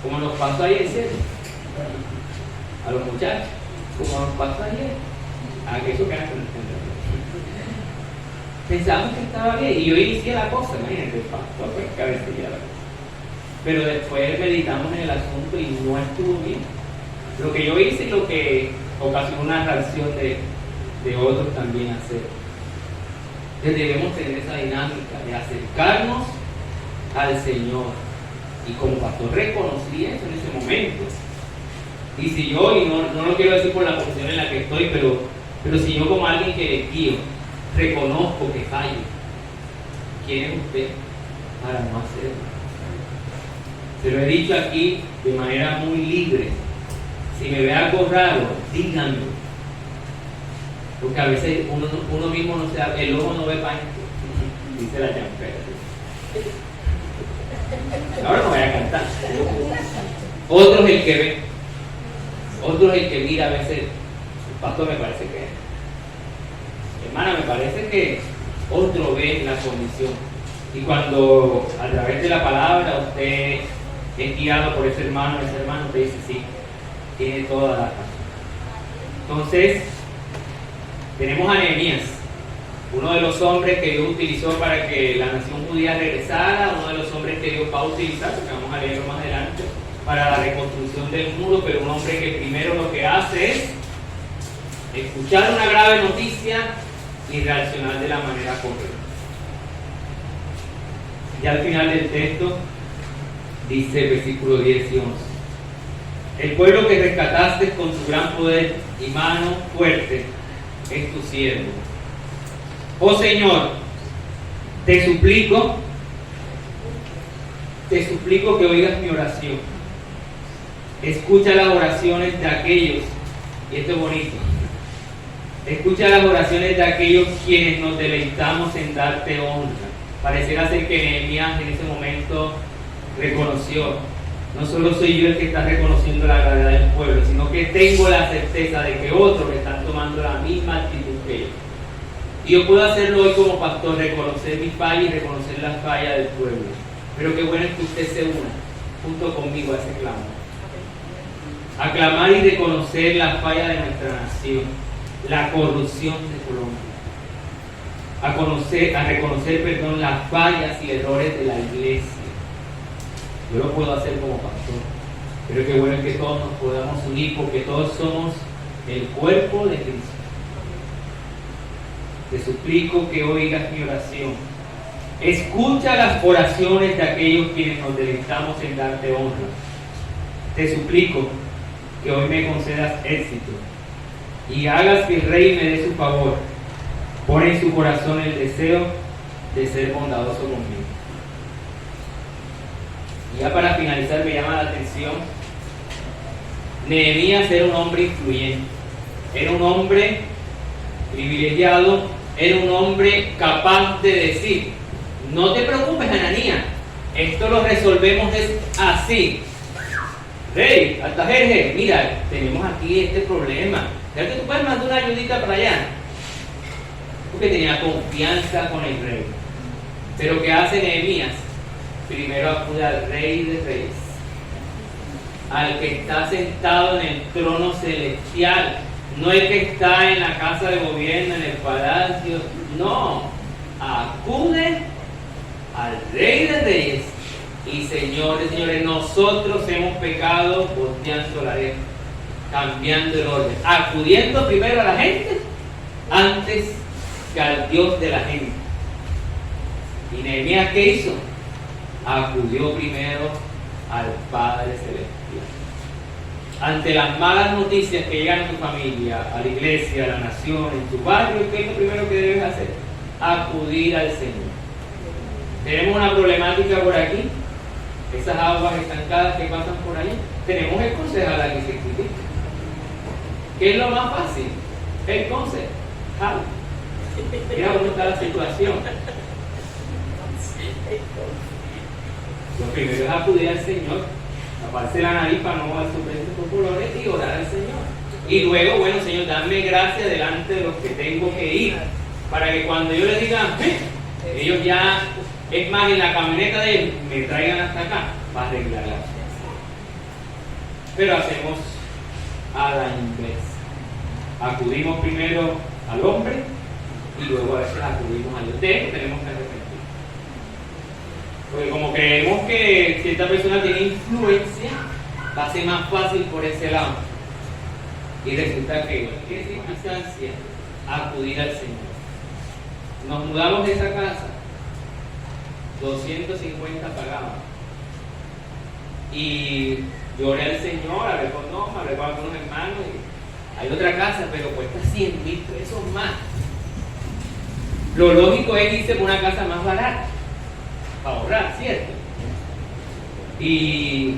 como nos pasó ayer, ¿cierto? A los muchachos, como nos pasó ayer, a aquellos que eran pensábamos que estaba bien y yo inicié la cosa, imagínate, el pastor pues cabecilla la cosa. Pero después meditamos en el asunto y no estuvo bien. Lo que yo hice y lo que ocasionó una reacción de otros también hacer. Entonces debemos tener esa dinámica de acercarnos al Señor. Y como pastor reconocí eso en ese momento. Y si yo, y no lo quiero decir por la posición en la que estoy, pero si yo como alguien que le guío, reconozco que fallo, ¿quién es usted para no hacerlo? Se lo he dicho aquí de manera muy libre. Si me ve algo raro, díganlo. Porque a veces uno mismo no se da, el ojo no ve para esto, dice la champera. Ahora no voy a cantar. Otro es el que ve, otro es el que mira. A veces, el pastor me parece que, hermana, me parece que otro ve la condición. Y cuando a través de la palabra usted es guiado por ese hermano, usted dice: sí, tiene toda la razón. Entonces, tenemos a Nehemías, uno de los hombres que Dios utilizó para que la nación judía regresara, uno de los hombres que Dios va a utilizar, porque vamos a leerlo más adelante, para la reconstrucción del muro, pero un hombre que primero lo que hace es escuchar una grave noticia y reaccionar de la manera correcta. Ya al final del texto dice versículo 10 y 11: el pueblo que rescataste con tu gran poder y mano fuerte es tu siervo. Oh Señor, te suplico que oigas mi oración. Escucha las oraciones de aquellos, y esto es bonito, escucha las oraciones de aquellos quienes nos deleitamos en darte honra. Pareciera ser que Nehemías en ese momento reconoció: no solo soy yo el que está reconociendo la gravedad del pueblo, sino que tengo la certeza de que otros están tomando la misma actitud que yo. Y yo puedo hacerlo hoy como pastor, reconocer mi falla y reconocer reconocer la falla del pueblo. Pero qué bueno es que usted se una junto conmigo a ese clamor. A clamar y reconocer la falla de nuestra nación, la corrupción de Colombia. A reconocer las fallas y errores de la iglesia. Yo lo puedo hacer como pastor, pero qué bueno es que todos nos podamos unir porque todos somos el cuerpo de Cristo. Te suplico que oigas mi oración. Escucha las oraciones de aquellos quienes nos deleitamos en darte honra. Te suplico que hoy me concedas éxito y hagas que el Rey me dé su favor. Pone en su corazón el deseo de ser bondadoso conmigo. Y ya para finalizar me llama la atención, Nehemías era un hombre influyente, era un hombre privilegiado, era un hombre capaz de decir: no te preocupes, Ananías, esto lo resolvemos así. Rey, Artajerjes, mira, tenemos aquí este problema. ¿Sabes que tú puedes mandar una ayudita para allá? Porque tenía confianza con el rey. Pero ¿qué hace Nehemías? Primero acude al Rey de Reyes, al que está sentado en el trono celestial, no el que está en la casa de gobierno, en el palacio. No, acude al Rey de Reyes. Y señores, nosotros hemos pecado volteando la oreja, cambiando el orden, acudiendo primero a la gente antes que al Dios de la gente. ¿Y Nehemías qué hizo? Acudió primero al Padre Celestial. Ante las malas noticias que llegan a tu familia, a la iglesia, a la nación, en tu barrio, ¿qué es lo primero que debes hacer? Acudir al Señor. Tenemos una problemática por aquí, esas aguas estancadas que pasan por ahí. Tenemos el concejal aquí que critica. ¿Qué es lo más fácil? El concejal. Mira cómo está la situación. Lo primero es acudir al Señor, taparse la nariz para no sorprender por colores y orar al Señor. Y luego, bueno, Señor, dame gracia delante de los que tengo que ir, para que cuando yo les diga, ellos ya, es más, en la camioneta de ellos, me traigan hasta acá para arreglarla. Pero hacemos a la inversa. Acudimos primero al hombre y luego a veces acudimos a Dios. De eso tenemos que arrepentir. Porque como creemos que cierta persona tiene influencia, va a ser más fácil por ese lado. Y resulta que en qué circunstancia acudir al Señor. Nos mudamos de esa casa, 250 pagamos. Y lloré al Señor, hablé con Norma, hablé con algunos hermanos. Y hay otra casa, pero cuesta 100,000 pesos más. Lo lógico es irse por una casa más barata, para ahorrar, ¿cierto? Y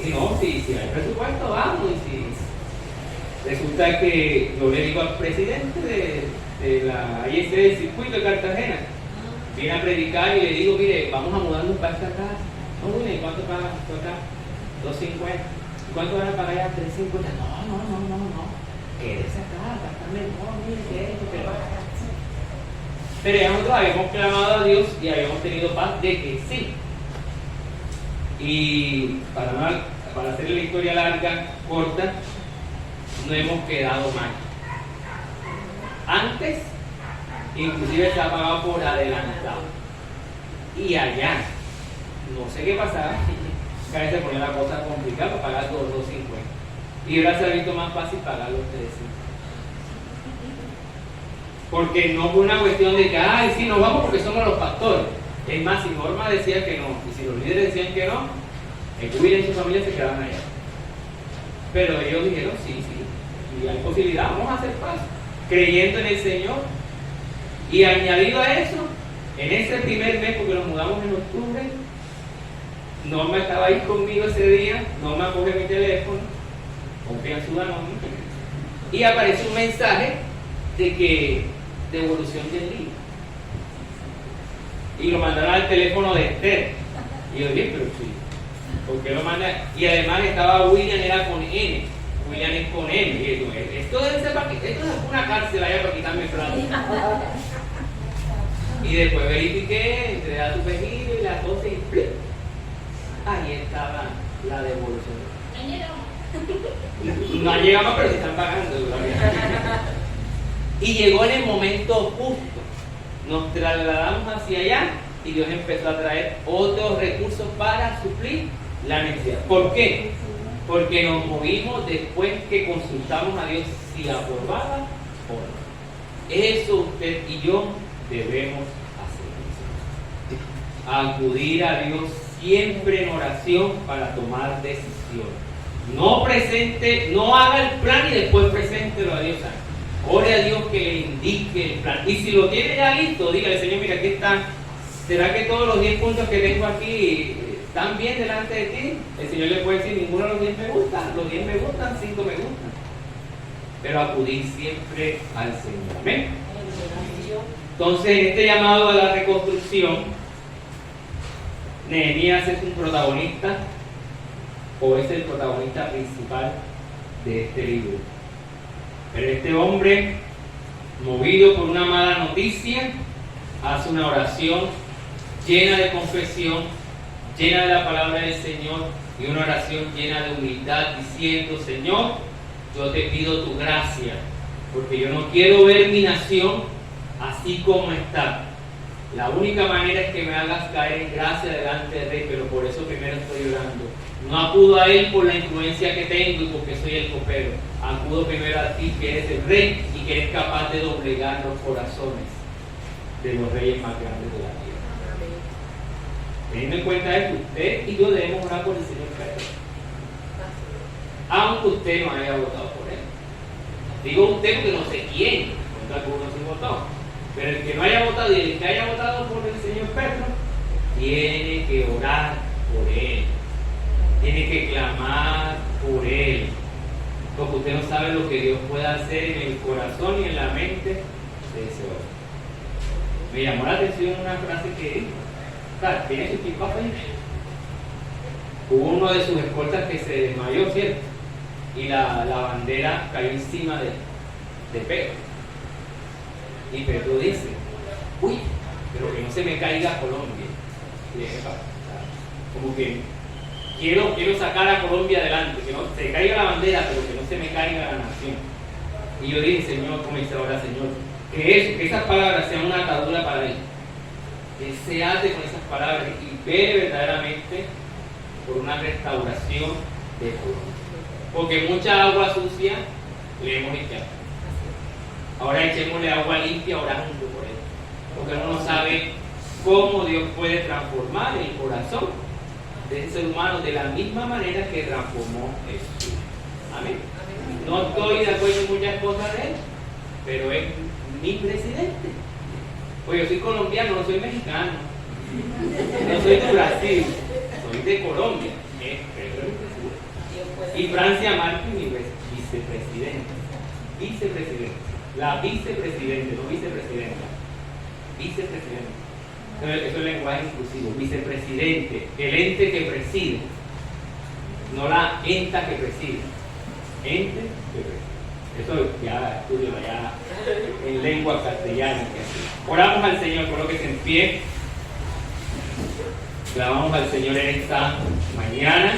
no, si hay presupuesto, vamos. Y si resulta que yo le digo al presidente de la IEC del circuito de Cartagena, viene a predicar y le digo, mire, vamos a mudarnos para esta casa. No, mire, ¿cuánto pagas tú acá? 250. ¿Y cuánto van a pagar allá? 350. No. Quédese acá, está mejor, mire, quédese. Pero ya nosotros habíamos clamado a Dios y habíamos tenido paz de que sí. Y para hacer la historia larga, corta, no hemos quedado mal. Antes, inclusive se ha pagado por adelantado. Y allá, no sé qué pasaba, que a veces ponía la cosa complicada para pagar los 250. Y ahora se ha visto más fácil pagar los 300. Porque no fue una cuestión de que, ay, sí, nos vamos porque somos los pastores. Es más, si Norma decía que no, y si los líderes decían que no, el Cubil y su familia se quedaban allá. Pero ellos dijeron, sí, y hay posibilidad, vamos a hacer paz, creyendo en el Señor. Y añadido a eso, en ese primer mes, porque nos mudamos en octubre, Norma estaba ahí conmigo ese día, Norma coge mi teléfono, confianzuda Norma, y aparece un mensaje de que devolución del libro. Y lo mandaron al teléfono de Esther. Y yo dije, pero sí, ¿por qué lo mandan? Y además estaba William, era con N. William es con N. Y yo, esto debe ser para que, esto es una cárcel allá para quitarme plata. Y después verifiqué, entré a tu pedido y la cosa y ¡plip! Ahí estaba la devolución. No llegamos, pero se están pagando. Y llegó en el momento justo. Nos trasladamos hacia allá y Dios empezó a traer otros recursos para suplir la necesidad. ¿Por qué? Porque nos movimos después que consultamos a Dios si aprobaba o no. Eso usted y yo debemos hacer. Acudir a Dios siempre en oración para tomar decisiones. No presente, no haga el plan y después preséntelo a Dios. Ore a Dios que le indique el plan. Y si lo tiene ya listo, dígale, Señor, mira, aquí está. ¿Será que todos los 10 puntos que tengo aquí están bien delante de ti? El Señor le puede decir, ninguno de los 10 me gusta. Los 10 me gustan, 5 me gustan. Pero acudir siempre al Señor. ¿Amén? Entonces, en este llamado a la reconstrucción, Nehemías es un protagonista, o es el protagonista principal de este libro. Pero este hombre, movido por una mala noticia, hace una oración llena de confesión, llena de la palabra del Señor, y una oración llena de humildad, diciendo, Señor, yo te pido tu gracia, porque yo no quiero ver mi nación así como está. La única manera es que me hagas caer en gracia delante del Rey, pero por eso primero estoy orando. No acudo a Él por la influencia que tengo y porque soy el copero. Acudo primero a ti, que eres el Rey y que eres capaz de doblegar los corazones de los reyes más grandes de la tierra. Teniendo en cuenta esto, usted y yo debemos orar por el Señor Pedro. Aunque usted no haya votado por Él. Digo usted porque no sé quién, porque algunos sí votó. Pero el que no haya votado y el que haya votado por el Señor Pedro, tiene que orar por Él. Tiene que clamar por Él. Porque usted no sabe lo que Dios puede hacer en el corazón y en la mente de ese hombre. Me llamó la atención una frase que dijo. Claro, tiene su tipo a pedir. Hubo uno de sus escoltas que se desmayó, ¿cierto? Y la bandera cayó encima de Pedro. Y Pedro dice, uy, pero que no se me caiga Colombia. Y como que quiero sacar a Colombia adelante, que no se caiga la bandera, pero que no se me caiga la nación. Y yo dije, Señor, comencé ahora, Señor, que esas palabras sean una atadura para Él. Que se ate con esas palabras y ve verdaderamente por una restauración de Colombia. Porque mucha agua sucia le hemos echado. Ahora echémosle agua limpia orando por Él. Porque uno no sabe cómo Dios puede transformar el corazón de ese ser humano de la misma manera que transformó Jesús. Amén. No estoy de acuerdo en muchas cosas de Él, pero es mi presidente. Pues yo soy colombiano, no soy mexicano. No soy de Brasil, soy de Colombia. Y Francia Márquez, mi vicepresidente. Vicepresidente. La vicepresidente, no vicepresidenta. Vicepresidente. Eso es lenguaje inclusivo. Vicepresidente, el ente que preside. No la enta que preside. Ente que preside. Eso ya estudio allá en lengua castellana. Oramos al Señor, colóquese en pie. Clamamos al Señor en esta mañana.